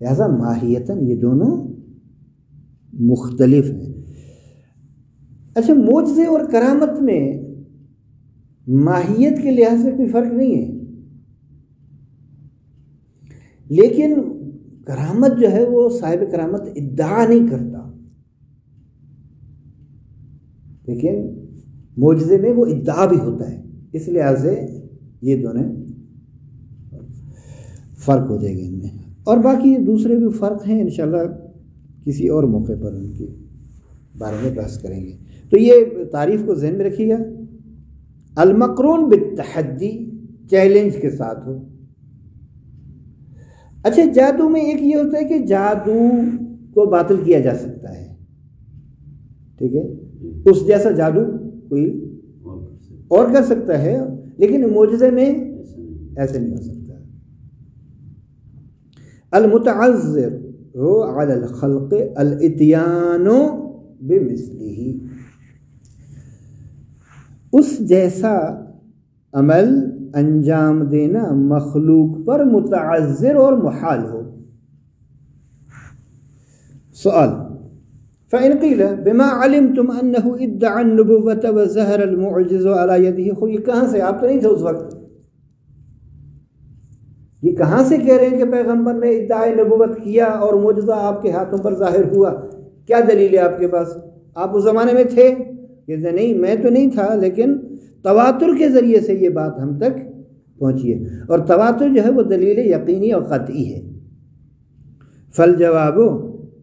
لہذا ماہیتاً یہ دونوں مختلف ہیں۔ اچھا، معجزے اور کرامت میں ماہیت کے لحاظ سے کوئی فرق نہیں ہے، لیکن کرامت جو ہے وہ صاحب کرامت ادعا نہیں کرتا، لیکن معجزے میں وہ ادعا بھی ہوتا ہے، اس لحاظ سے یہ دونوں فرق ہو جائے گا ان میں۔ اور باقی دوسرے بھی فرق ہیں، انشاءاللہ کسی اور موقع پر ان کے بارے میں بحث کریں گے۔ تو یہ تعریف کو ذہن میں رکھیے گا، المقرون بالتحدی، چیلنج کے ساتھ ہو۔ اچھا، جادو میں ایک یہ ہوتا ہے کہ جادو کو باطل کیا جا سکتا ہے، ٹھیک ہے، اس جیسا جادو کوئی اور کر سکتا ہے، لیکن معجزے میں ایسے نہیں ہو سکتا۔ المتعذر علی الخلق الاتیان بمثلہ، اس جیسا عمل انجام دینا مخلوق پر متعذر اور محال ہو۔ سوال، فإن قیل بما علمتم انہ ادعى النبوۃ وظہر المعجز علی یدہ، یہ کہاں سے، آپ تو نہیں تھے اس وقت، یہ کہاں سے کہہ رہے ہیں کہ پیغمبر نے ادعائے نبوت کیا اور معجزہ آپ کے ہاتھوں پر ظاہر ہوا؟ کیا دلیل ہے آپ کے پاس؟ آپ اس زمانے میں تھے کہتے ہیں نہیں میں تو نہیں تھا، لیکن تواتر کے ذریعے سے یہ بات ہم تک پہنچی ہے، اور تواتر جو ہے وہ دلیل یقینی اور قطعی ہے۔ فالجواب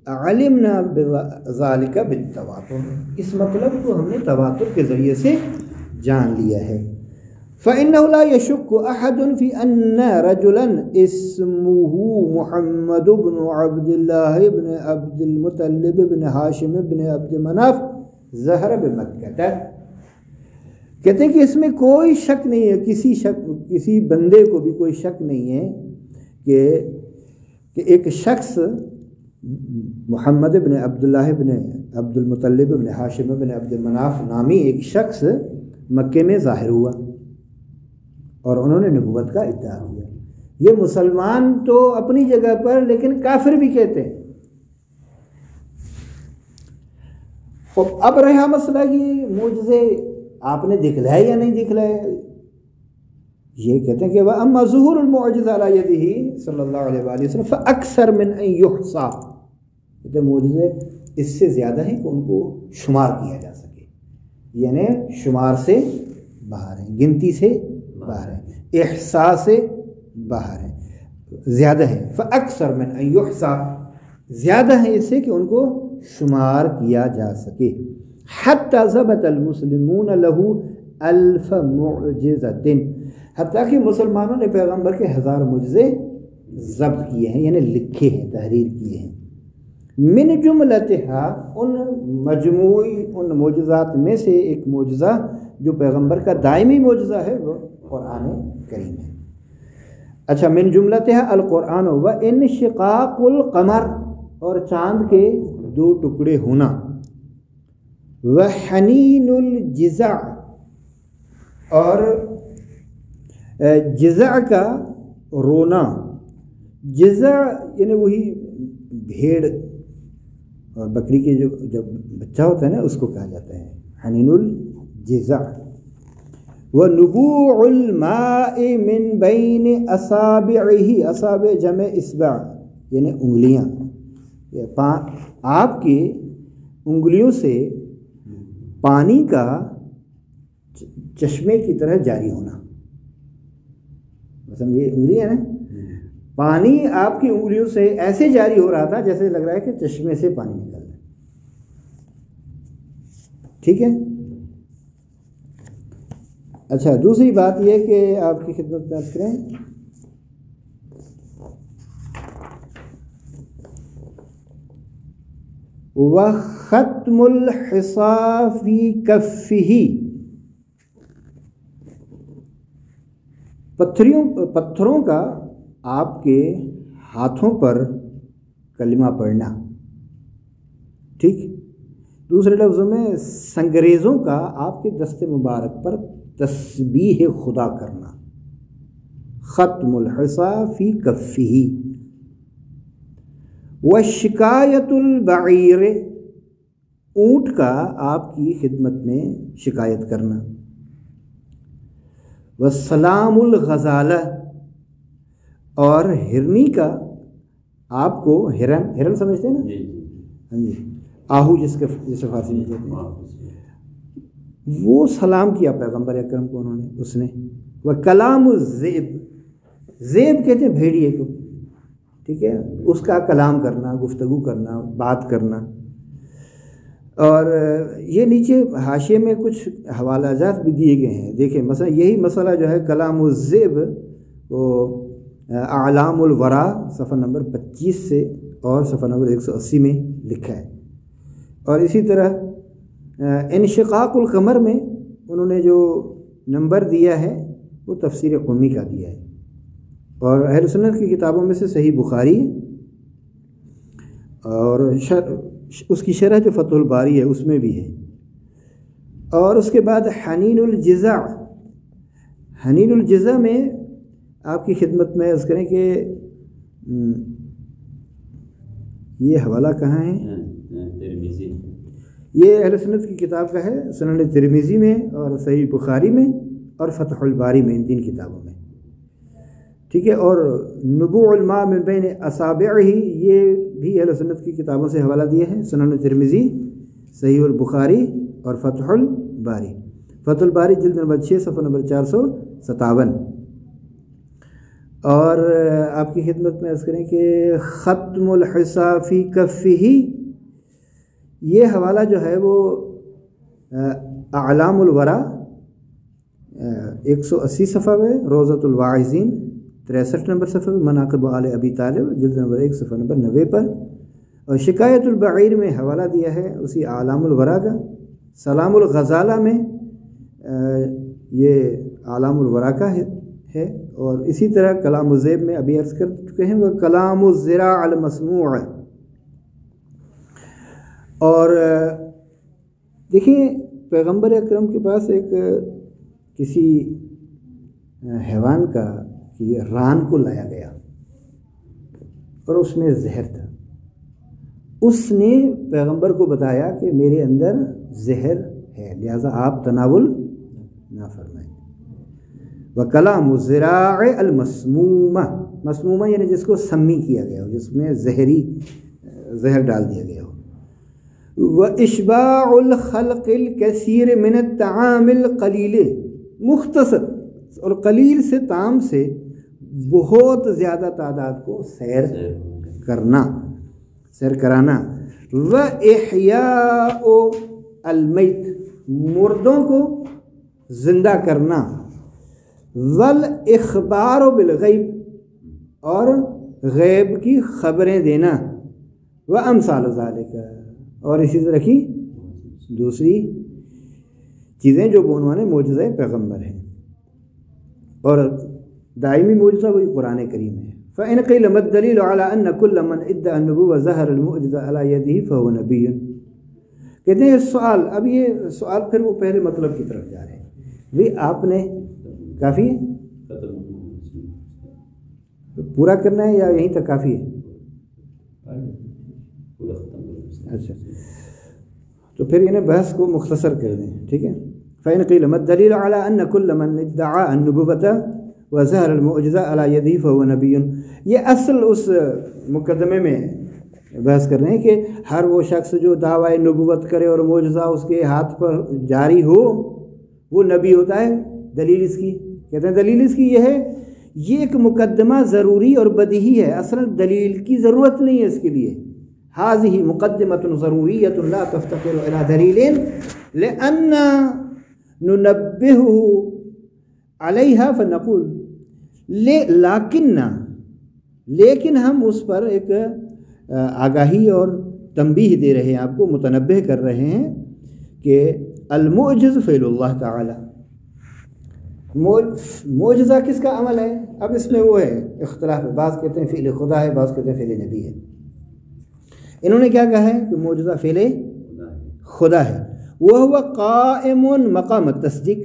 علمنا بذالک بالتواتر، اس مطلب کو ہم نے تواتر کے ذریعے سے جان لیا ہے۔ فإنه لا يشك أحد في أن رجلا اسمه محمد بن عبد الله بن عبد المطلب بن هاشم بن عبد مناف ظہر بمکہ، کہتے ہیں کہ اس میں کوئی شک نہیں ہے، کسی بندے کو بھی کوئی شک نہیں ہے کہ ایک شخص محمد بن عبداللہ بن عبد المطلب بن ہاشم بن عبد مناف نامی ایک شخص مکے میں ظاہر ہوا اور انہوں نے نبوت کا ادعا کیا۔ یہ مسلمان تو اپنی جگہ پر، لیکن کافر بھی کہتے ہیں۔ اب رہا مسئلہ کہ معجزے آپ نے دکھلائے یا نہیں دکھلائے، یہ کہتے ہیں کہ وَأَمَّا ظُهُورُ الْمُعْجِزَةِ عَلَى يَدِهِ صلی اللہ علیہ وآلہ وسلم فَأَكْثَرْ مِنْ أَنْ يُحْصَى، کہتے ہیں معجزے اس سے زیادہ ہیں کہ ان کو شمار کیا جا سکے، یعنی شمار سے باہر ہیں، گنتی سے باہر ہیں، احصاء سے باہر ہیں، زیادہ ہیں۔ فَأَكْثَرْ مِنْ أَنْ يُحْصَى، زیادہ ہیں اس سے کہ ان کو شمار کیا جا سکے۔ حتی ضبط المسلمون له الف معجزۃ، حتیٰ کہ مسلمانوں نے پیغمبر کے 1000 معجزے ضبط کیے ہیں، یعنی لکھے ہیں، تحریر کیے ہیں۔ من جملتها، ان معجزات میں سے ایک معجزہ جو پیغمبر کا دائمی معجزہ ہے وہ قرآن کریم ہے۔ اچھا، من جملتها القرآن و انشقاق القمر، اور چاند کے 2 ٹکڑے ہونا، وحنین الجزع، اور جزع کا رونا، جزع یعنی وہی بھیڑ اور بکری کے جو جب بچہ ہوتا ہے نا اس کو کہا جاتا ہے حنین الجزع، ونبوع الماء من بین اصابعہ، اصابع جمع اصبع یعنی انگلیاں، آپ کی انگلیوں سے پانی کا چشمے کی طرح جاری ہونا، مثلا یہ انگلی ہے نا، پانی آپ کی انگلیوں سے ایسے جاری ہو رہا تھا جیسے لگ رہا ہے کہ چشمے سے پانی نکل رہا ہے۔ ٹھیک ہے۔ اچھا، دوسری بات یہ کہ آپ کی خدمت میں عرض کریں، وَخَتْمُ الْحِصَى فِي كَفِّهِ، پتھروں کا آپ کے ہاتھوں پر کلمہ پڑھنا، ٹھیک۔ دوسرے لفظوں میں سنگریزوں کا آپ کے دست مبارک پر تسبیح خدا کرنا، ختم الحصى فی کفہ۔ وشکایت البعیر، اونٹ کا آپ کی خدمت میں شکایت کرنا۔ والسلام الغزالہ، اور ہرنی کا آپ کو، ہرن سمجھتے ہیں نا، ہاں جی، آہو جسے فارسی میں کہتے ہیں، وہ سلام کیا پیغمبر اکرم کو اس نے۔ وکلام الذئب، ذئب کہتے ہیں بھیڑیے کو، ٹھیک ہے، اس کا کلام کرنا، گفتگو کرنا، بات کرنا۔ اور یہ نیچے حاشیے میں کچھ حوالہ جات بھی دیے گئے ہیں، دیکھیں مثلا یہی مسئلہ جو ہے کلام الذئب وہ اعلام الورا صفحہ نمبر 25 سے اور صفحہ نمبر 180 میں لکھا ہے۔ اور اسی طرح انشقاق القمر میں انہوں نے جو نمبر دیا ہے وہ تفسیر قمی کا دیا ہے، اور اہل سنت کی کتابوں میں سے صحیح بخاری اور اس کی شرح جو فتح الباری ہے اس میں بھی ہے۔ اور اس کے بعد حنین الجزع، حنین الجزع میں آپ کی خدمت میں عرض کریں کہ یہ حوالہ کہاں ہے؟ یہ اہل سنت کی کتاب کا ہے، سنن ترمذی میں اور صحیح بخاری میں اور فتح الباری میں، ان 3 کتابوں میں، ٹھیک ہے۔ اور نبوع الماء من بین اصابعہ، یہ بھی اہل سنت کی کتابوں سے حوالہ دیا ہے، سنن ترمذی، صحیح البخاری اور فتح الباری، فتح الباری جلد نمبر 6 صفحہ نمبر 457۔ اور آپ کی خدمت میں عرض کریں کہ ختم الحصا فی کفہ، یہ حوالہ جو ہے وہ اعلام الورا 180 صفحہ میں، روضۃ الواعظین 63 نمبر صفحہ میں، مناقب آل ابی طالب جلد نمبر 1 صفحہ نمبر 90 پر، اور شکایت البعیر میں حوالہ دیا ہے اسی اعلام الورا کا، سلام الغزالہ میں یہ اعلام الورا کا ہے، اور اسی طرح کلام الزیب میں ابھی عرض کر چکے ہیں وہ کلام الزراع المسموع۔ اور دیکھیں پیغمبر اکرم کے پاس ایک کسی حیوان کا ران کو لایا گیا اور اس میں زہر تھا، اس نے پیغمبر کو بتایا کہ میرے اندر زہر ہے، لہذا آپ تناول نہ فرمائیں۔ وَكَلَامُ الزِّرَاعِ الْمَسْمُومَةِ، مسمومہ یعنی جس کو سمی کیا گیا ہو، جس میں زہر ڈال دیا گیا ہو۔ وَإِشْبَاعُ الْخَلْقِ الْكَثِيرِ مِنَ الطَّعَامِ الْقَلِيلِ، مختصر اور قلیل سے طعام سے بہت زیادہ تعداد کو سیر کرانا۔ وَإِحْيَاءُ الْمَيْتِ، مردوں کو زندہ کرنا۔ وَالْإِخْبَارُ بِالْغَيْبِ، اور غیب کی خبریں دینا۔ وَأَمْثَالُ ذَلِكَ، اور اسی طرح کی دوسری چیزیں جو بعنوان معجزہ پیغمبر ہیں، اور دائمی معجزہ وہی قرآن کریم ہے۔ فَإِنْ قِيلَ مَا الدَّلِيلُ عَلَىٰ أَنَّ كُلَّ مَنْ ادَّعَى النُّبُوَّةَ ظَهَرَ الْمُعْجِزَ عَلَىٰ يَدِهِ فَهُوَ نَبِيٌّ۔ کہتے ہیں سوال، اب یہ سوال پھر وہ پہلے مطلب کی طرف جا رہے ہیں، بھی آپ نے کافی ہے پورا کرنا ہے یا یہیں تک کافی ہے؟ اچھا تو پھر انہیں بحث کو مختصر کر دیں، ٹھیک ہے۔ فَإِنْ قِيلَ مَا الدَّلِيلُ عَلَىٰ أَنَّ كُلَّ مَنْ ادَّعَى النُّبُوَّةَ وَظَهَرَ الْمُعْجِزَ عَلَىٰ يَدِهِ فَهُوَ نَبِيٌّ، یہ اصل اس مقدمے میں بحث کر رہے ہیں کہ ہر وہ شخص جو دعویٰ نبوت کرے اور معجزہ اس کے ہاتھ پر جاری ہو وہ نبی ہوتا ہے۔ دلیل اس کی کہتے ہیں، دلیل اس کی یہ ہے، یہ ایک مقدمہ ضروری اور بدیہی ہے، اصل دلیل کی ضرورت نہیں ہے اس کے لیے۔ هذه مقدمة ضرورية لا تفتقر إلى دليل لأن ننبهه عليها فنقول لیکن ہم اس پر ایک آگاہی اور تنبیہ دے رہے ہیں، آپ کو متنبہ کر رہے ہیں کہ المعجز فعل اللہ تعالی، معجزہ کس کا عمل ہے؟ اب اس میں وہ ہے اختلاف ہے، بعض کہتے ہیں فعل خدا ہے، بعض کہتے ہیں فعل نبی ہے۔ انہوں نے کیا کہا ہے کہ معجزہ فعل خدا ہے، وَهُوَ قَائِمٌ مقام التصدیق،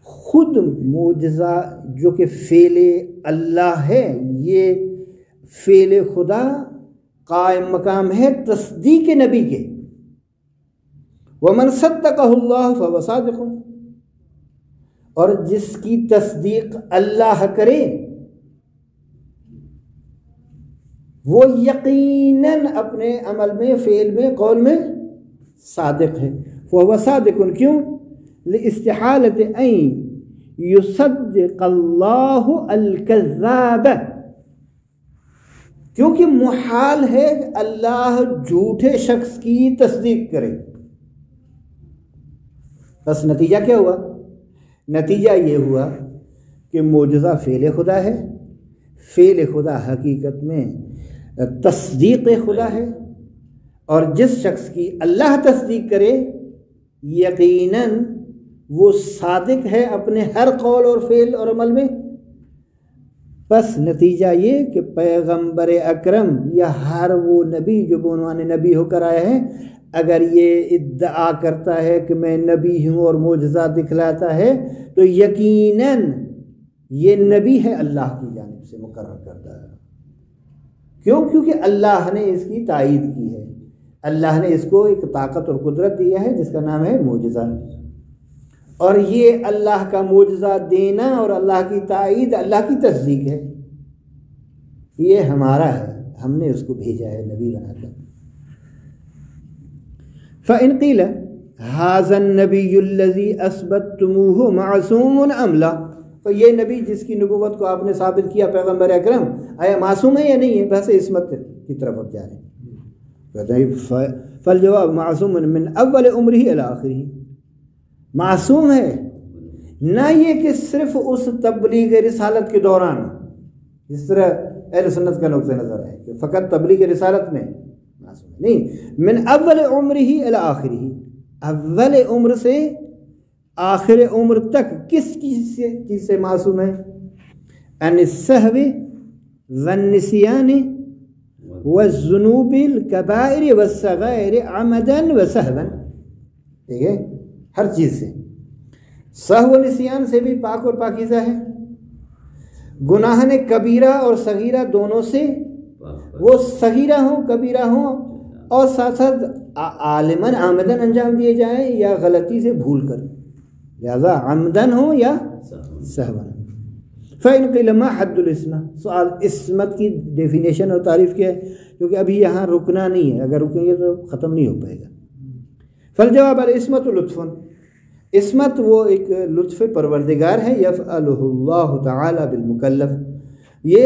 خود معجزہ جو کہ فعل اللہ ہے، یہ فعل خدا قائم مقام ہے تصدیق نبی کے۔ وَمَنْ صَدَّقَهُ اللَّهُ فَهُوَ صَادِقٌ، اور جس کی تصدیق اللہ کرے وہ یقیناً اپنے عمل میں، فعل میں، قول میں صادق ہے۔ فَهُوَ صَادِقٌ، کیوں؟ لِاسْتِحَالَةِ أَن يُصَدِّقَ اللَّهُ الْكَذَّابَ، کیونکہ محال ہے کہ اللہ جھوٹے شخص کی تصدیق کرے۔ بس نتیجہ کیا ہوا؟ نتیجہ یہ ہوا کہ معجزہ فعل خدا ہے، فعل خدا حقیقت میں تصدیق خدا ہے، اور جس شخص کی اللہ تصدیق کرے یقیناً وہ صادق ہے اپنے ہر قول اور فعل اور عمل میں۔ بس نتیجہ یہ کہ پیغمبر اکرم یا ہر وہ نبی جو بعنوان نبی ہو کر آیا ہے، اگر یہ ادعا کرتا ہے کہ میں نبی ہوں اور معجزہ دکھلاتا ہے تو یقیناً یہ نبی ہے اللہ کی جانب سے مقرر کردہ ہے۔ کیوں؟ کیونکہ اللہ نے اس کی تائید کی ہے، اللہ نے اس کو ایک طاقت اور قدرت دیا ہے جس کا نام ہے معجزہ، اور یہ اللہ کا معجزہ دینا اور اللہ کی تائید اللہ کی تصدیق ہے، یہ ہمارا ہے، ہم نے اس کو بھیجا ہے نبی بنا کر۔ فَإِنْ قِيلَ ھذا النبی الذی اثبتتموہ معصوم ام لا، تو یہ نبی جس کی نبوت کو آپ نے ثابت کیا پیغمبر اکرم آیا معصوم ہے یا نہیں ہے؟ بحث عصمت کی طرف اب جا رہے ہیں، کہتے ہیں فالجواب معصوم من اول عمرہ الی آخرہ، معصوم ہے نہ یہ کہ صرف اس تبلیغ رسالت کے دوران، جس طرح اہل سنت کا نقطہ نظر ہے کہ فقط تبلیغ رسالت میں معصوم ہے، نہیں، من اول عمرہ الی آخرہ، اول عمر سے آخر عمر تک کس چیز سے معصوم ہے؟ ان السہو والنسیان والذنوب الکبائر والصغائر عمدا وسہوا، ٹھیک ہے، ہر چیز سے، سہو و نسیان سے بھی پاک اور پاکیزہ ہے، گناہ کبیرہ اور صغیرہ دونوں سے، وہ صغیرہ ہوں کبیرہ ہوں، اور ساتھ ساتھ عالماً عامداً انجام دیے جائیں یا غلطی سے بھول کر، لہذا عمدن ہو یا سہواً۔ فَإِنْ قِيلَ مَا حَدُّ الْعِصْمَةِ، سوال عصمت کی ڈیفینیشن اور تعریف کیا ہے، کیونکہ ابھی یہاں رکنا نہیں ہے، اگر رکیں گے تو ختم نہیں ہو پائے گا۔ فالجواب العصمۃ لطف، عصمت وہ ایک لطف پروردگار ہے، یفعلہ اللہ تعالی بالمکلف، یہ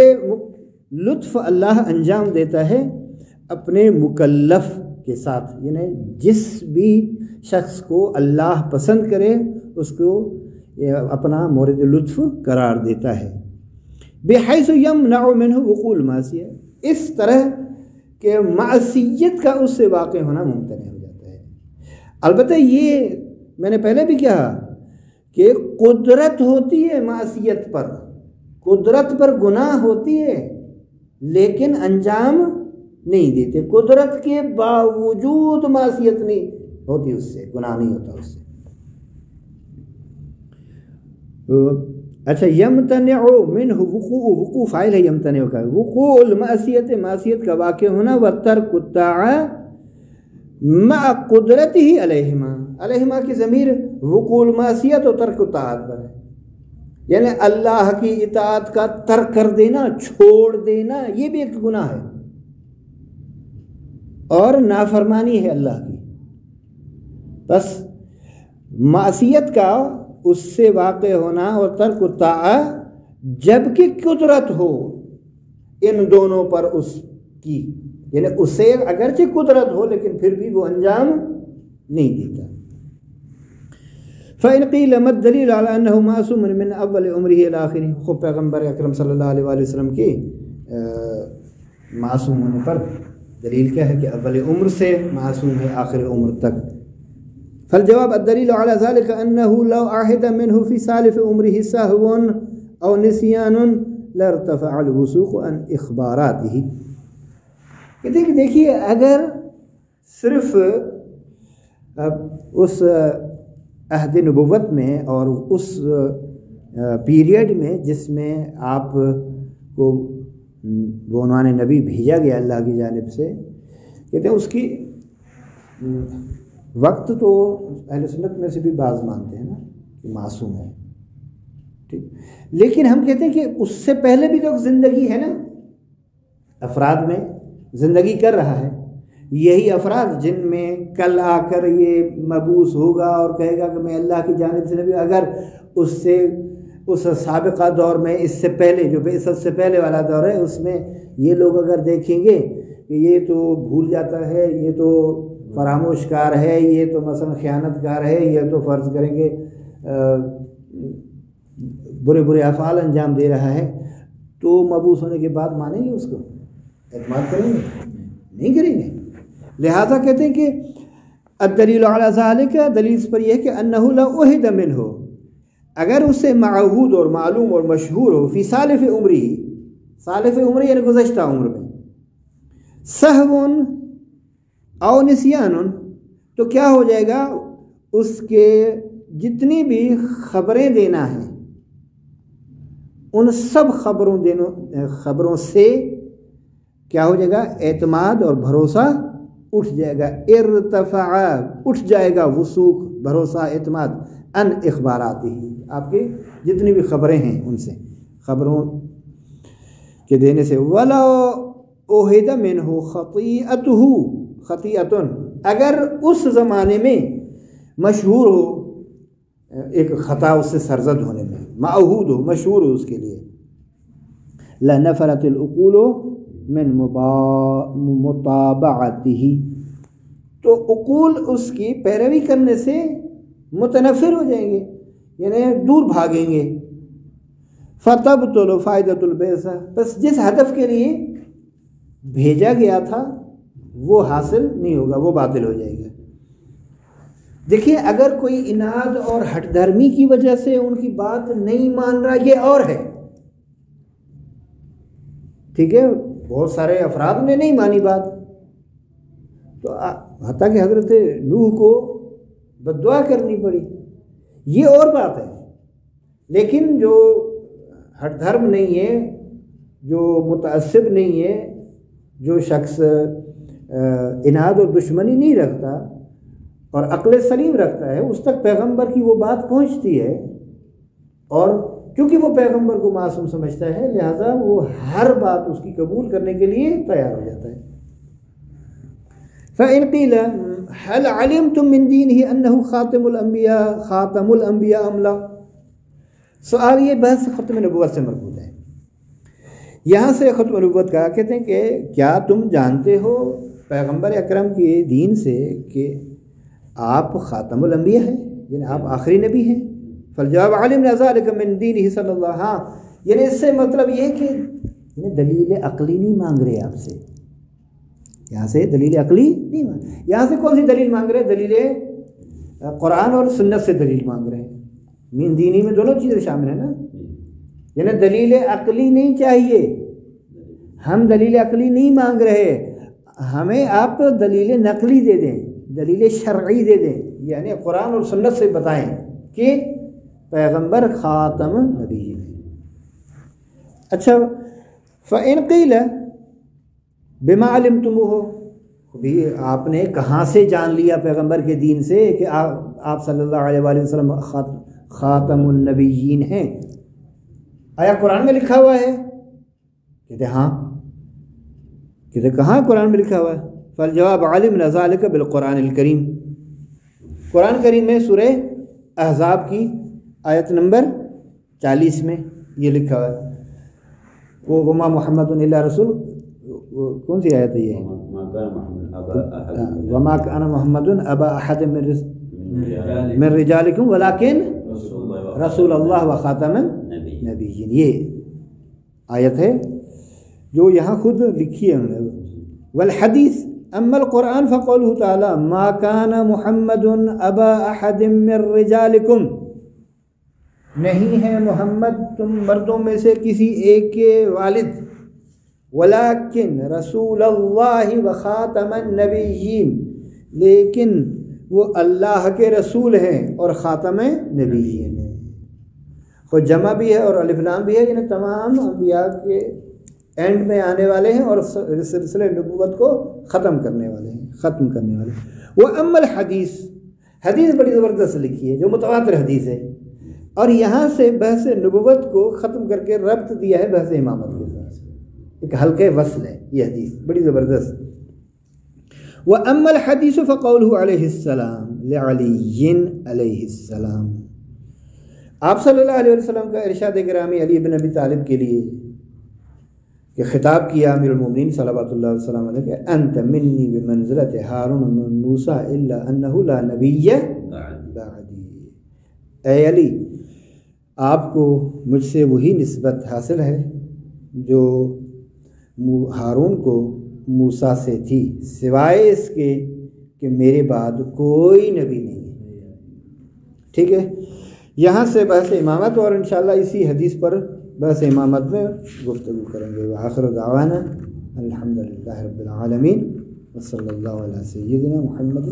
لطف اللہ انجام دیتا ہے اپنے مکلف کے ساتھ، یعنی جس بھی شخص کو اللہ پسند کرے اس کو اپنا مورد لطف قرار دیتا ہے، بحیث یمنع منہ وقوع المعصیہ، اس طرح کہ معصیت کا اس سے واقع ہونا ممتنع ہو جاتا ہے۔ البتہ یہ میں نے پہلے بھی کہا کہ قدرت ہوتی ہے معصیت پر، قدرت پر گناہ ہوتی ہے لیکن انجام نہیں دیتے، قدرت کے باوجود معصیت نہیں ہوتی، اس سے گناہ نہیں ہوتا اس سے۔ اچھا، یمتنع منہ وقوع فاعل ہے یمتنع کا، وقوع المعصیت، معصیت کا واقع ہونا، وترک الطاعۃ مع قدرتہ علیہما، علیہما کی ضمیر وقوع المعصیت اور ترک الطاعت پر ہے، یعنی اللہ کی اطاعت کا ترک کر دینا، چھوڑ دینا، یہ بھی ایک گناہ ہے اور نافرمانی ہے اللہ کی۔ بس معصیت کا اس سے واقع ہونا اور ترک الطاعت جبکہ قدرت ہو ان دونوں پر اس کی، یعنی اسے اگرچہ قدرت ہو لیکن پھر بھی وہ انجام نہیں دیتا۔ فَإِنْ قِيلَ مَا الدَّلِيلُ عَلَىٰ أَنَّهُ مَعْصُومٌ مِّنْ أَوَّلِ عُمْرِهِ إِلَىٰ آخِرِهِ، خود پیغمبر اکرم صلی اللہ علیہ وسلم کی معصوم ہونے پر دلیل کیا ہے کہ اول عمر سے معصوم ہے آخر عمر تک۔ فالجواب الدلیل علی ذلك انه لو عهد منه في سالف عمره سهو او نسيان لارتفع الوثوق عن اخباراته، کہتے ہیں کہ دیکھیے اگر صرف اس عہد نبوت میں اور اس پیریڈ میں جس میں آپ کو وہ عنوان نبی بھیجا گیا اللہ کی جانب سے، کہتے ہیں اس کی وقت تو اہل سنت میں سے بھی بعض مانتے ہیں نا کہ معصوم ہے، ٹھیک، لیکن ہم کہتے ہیں کہ اس سے پہلے بھی تو زندگی ہے نا، افراد میں زندگی کر رہا ہے، یہی افراد جن میں کل آ کر یہ مبعوث ہوگا اور کہے گا کہ میں اللہ کی جانب سے نبی، اگر اس سے اس سابقہ دور میں اس سے پہلے جو بعثت سے پہلے والا دور ہے اس میں یہ لوگ اگر دیکھیں گے کہ یہ تو بھول جاتا ہے، یہ تو فراموش کار ہے، یہ تو مثلا خیانت کار ہے، یہ تو فرض کریں گے برے برے افعال انجام دے رہا ہے، تو مبعوث ہونے کے بعد مانیں گے اس کو، اعتماد کریں گے؟ نہیں کریں گے۔ لہذا کہتے ہیں کہ الدلیل علی ذالک، دلیل اس پر یہ ہے کہ انہ لو عہد منہ، اگر اس سے معہود اور معلوم اور مشہور ہو، فی سالف عمری، سالف عمری یعنی گزشتہ عمر میں، سہون او نسیان، تو کیا ہو جائے گا، اس کے جتنی بھی خبریں دینا ہیں ان سب خبروں سے کیا ہو جائے گا، اعتماد اور بھروسہ اٹھ جائے گا، ارتفع، اٹھ جائے گا وثوق، بھروسہ، اعتماد، ان اخبارات ہی، آپ کی جتنی بھی خبریں ہیں ان سے، خبروں کے دینے سے۔ وَلَوْ أُهِدَ مِنْهُ خَطِيئَتُهُ خطیئتن، اگر اس زمانے میں مشہور ہو ایک خطا اس سے سرزد ہونے میں، معہود ہو، مشہور ہو اس کے لیے. لنفرت العقول من متابعته، تو عقول اس کی پیروی کرنے سے متنفر ہو جائیں گے، یعنی دور بھاگیں گے. فتبطل فائدۃ البعثہ، بس جس ہدف کے لیے بھیجا گیا تھا وہ حاصل نہیں ہوگا، وہ باطل ہو جائے گا. دیکھیے اگر کوئی اناد اور ہٹ دھرمی کی وجہ سے ان کی بات نہیں مان رہا، یہ اور ہے، ٹھیک ہے، بہت سارے افراد نے نہیں مانی بات، تو حتیٰ کہ حضرت نوح کو بد دعا کرنی پڑی، یہ اور بات ہے. لیکن جو ہٹ دھرم نہیں ہے، جو متعصب نہیں ہے، جو شخص اناد اور دشمنی نہیں رکھتا اور عقل سلیم رکھتا ہے، اس تک پیغمبر کی وہ بات پہنچتی ہے، اور کیونکہ وہ پیغمبر کو معصوم سمجھتا ہے لہذا وہ ہر بات اس کی قبول کرنے کے لیے تیار ہو جاتا ہے. فَإِنْ قِيلَ هَلْ عَلِمْتُمْ مِنْ دِينِهِ أَنَّهُ خَاتَمُ الْأَنْبِيَاءِ أَمْ لَا، سوال یہ بحث ختم نبوت سے مربوط ہے. یہاں سے ختم نبوت کا کہتے ہیں کہ کیا تم جانتے ہو پیغمبر اکرم کے دین سے کہ آپ خاتم الانبیاء ہیں، یعنی آپ آخری نبی ہیں. فالجواب علمنا ذلك من دینہ صلی اللہ، ہاں یعنی اس سے مطلب یہ کہ دلیل عقلی نہیں مانگ رہے آپ سے، یہاں سے دلیل عقلی نہیں مانگ، یہاں سے کون سی دلیل مانگ رہے؟ دلیل قرآن اور سنت سے دلیل مانگ رہے ہیں. من دینی میں دونوں چیزیں شامل ہیں نا، یعنی دلیل عقلی نہیں چاہیے، ہم دلیل عقلی نہیں مانگ رہے، ہمیں آپ دلیل نقلی دے دیں، دلیل شرعی دے دیں، یعنی قرآن اور سنت سے بتائیں کہ پیغمبر خاتم نبی ہے. اچھا فَإِنْ قِيلَ بِمَا عَلِمْتُمُوهُ، بھی آپ نے کہاں سے جان لیا پیغمبر کے دین سے کہ آپ صلی اللہ علیہ وآلہ وسلم خاتم النبیین ہیں؟ آیا قرآن میں لکھا ہوا ہے؟ کہتے ہاں. کہتے کہاں قرآن میں لکھا ہوا ہے؟ فالجواب علمنا ذلك بالقرآن الکریم، قرآن کریم میں سورہ احزاب کی آیت نمبر 40 میں یہ لکھا ہوا ہے. وہ وما محمد الا رسول، کون سی آیت ہے یہ؟ وما کان محمد ابا احد من رجالکم ولکن رسول اللہ و خاتم النبیین، یہ آیت ہے جو یہاں خود لکھی ہے انہوں نے. والحدیث اما القرآن فقوله تعالی ما کان محمد ابا احد من رجالکم، نہیں ہے محمد تم مردوں میں سے کسی ایک کے والد، ولیکن رسول اللہ و خاتم النبیین، لیکن وہ اللہ کے رسول ہیں اور خاتم نبیین ہیں. خود جمع بھی ہے اور الف لام بھی ہے، یعنی تمام انبیاء کے اینڈ میں آنے والے ہیں اور سلسلہ نبوت کو ختم کرنے والے ہیں، ختم کرنے والے ہیں. وہ اما الحدیث، حدیث بڑی زبردست لکھی ہے جو متواتر حدیث ہے، اور یہاں سے بحث نبوت کو ختم کر کے ربط دیا ہے بحث امامت کے ساتھ، ایک حلقہ وصل ہے یہ حدیث بڑی زبردست. وَأَمَّا الْحَدِيثُ فَقَوْلُهُ عَلَيْهِ السَّلَامُ لِعَلِيٍّ عَلَيْهِ السَّلَامُ، آپ صلی اللہ علیہ وسلم کا ارشاد گرامی علی بن ابی طالب کے لیے کہ خطاب کیا امیر المومنین صلوات اللہ علیہ وسلم علیہ کہ انت منی بمنزلت ہارون من موسیٰ الا انہ لا نبی بعدی، اے علی آپ کو مجھ سے وہی نسبت حاصل ہے جو ہارون کو موسیٰ سے تھی، سوائے اس کے کہ میرے بعد کوئی نبی نہیں ہے. ٹھیک ہے، یہاں سے بحث امامت اور انشاءاللہ اسی حدیث پر بحث امامت میں گفتگو کریں گے. وآخر دعوانا الحمدللہ رب العالمین وصلی اللہ علیہ سیدنا محمد.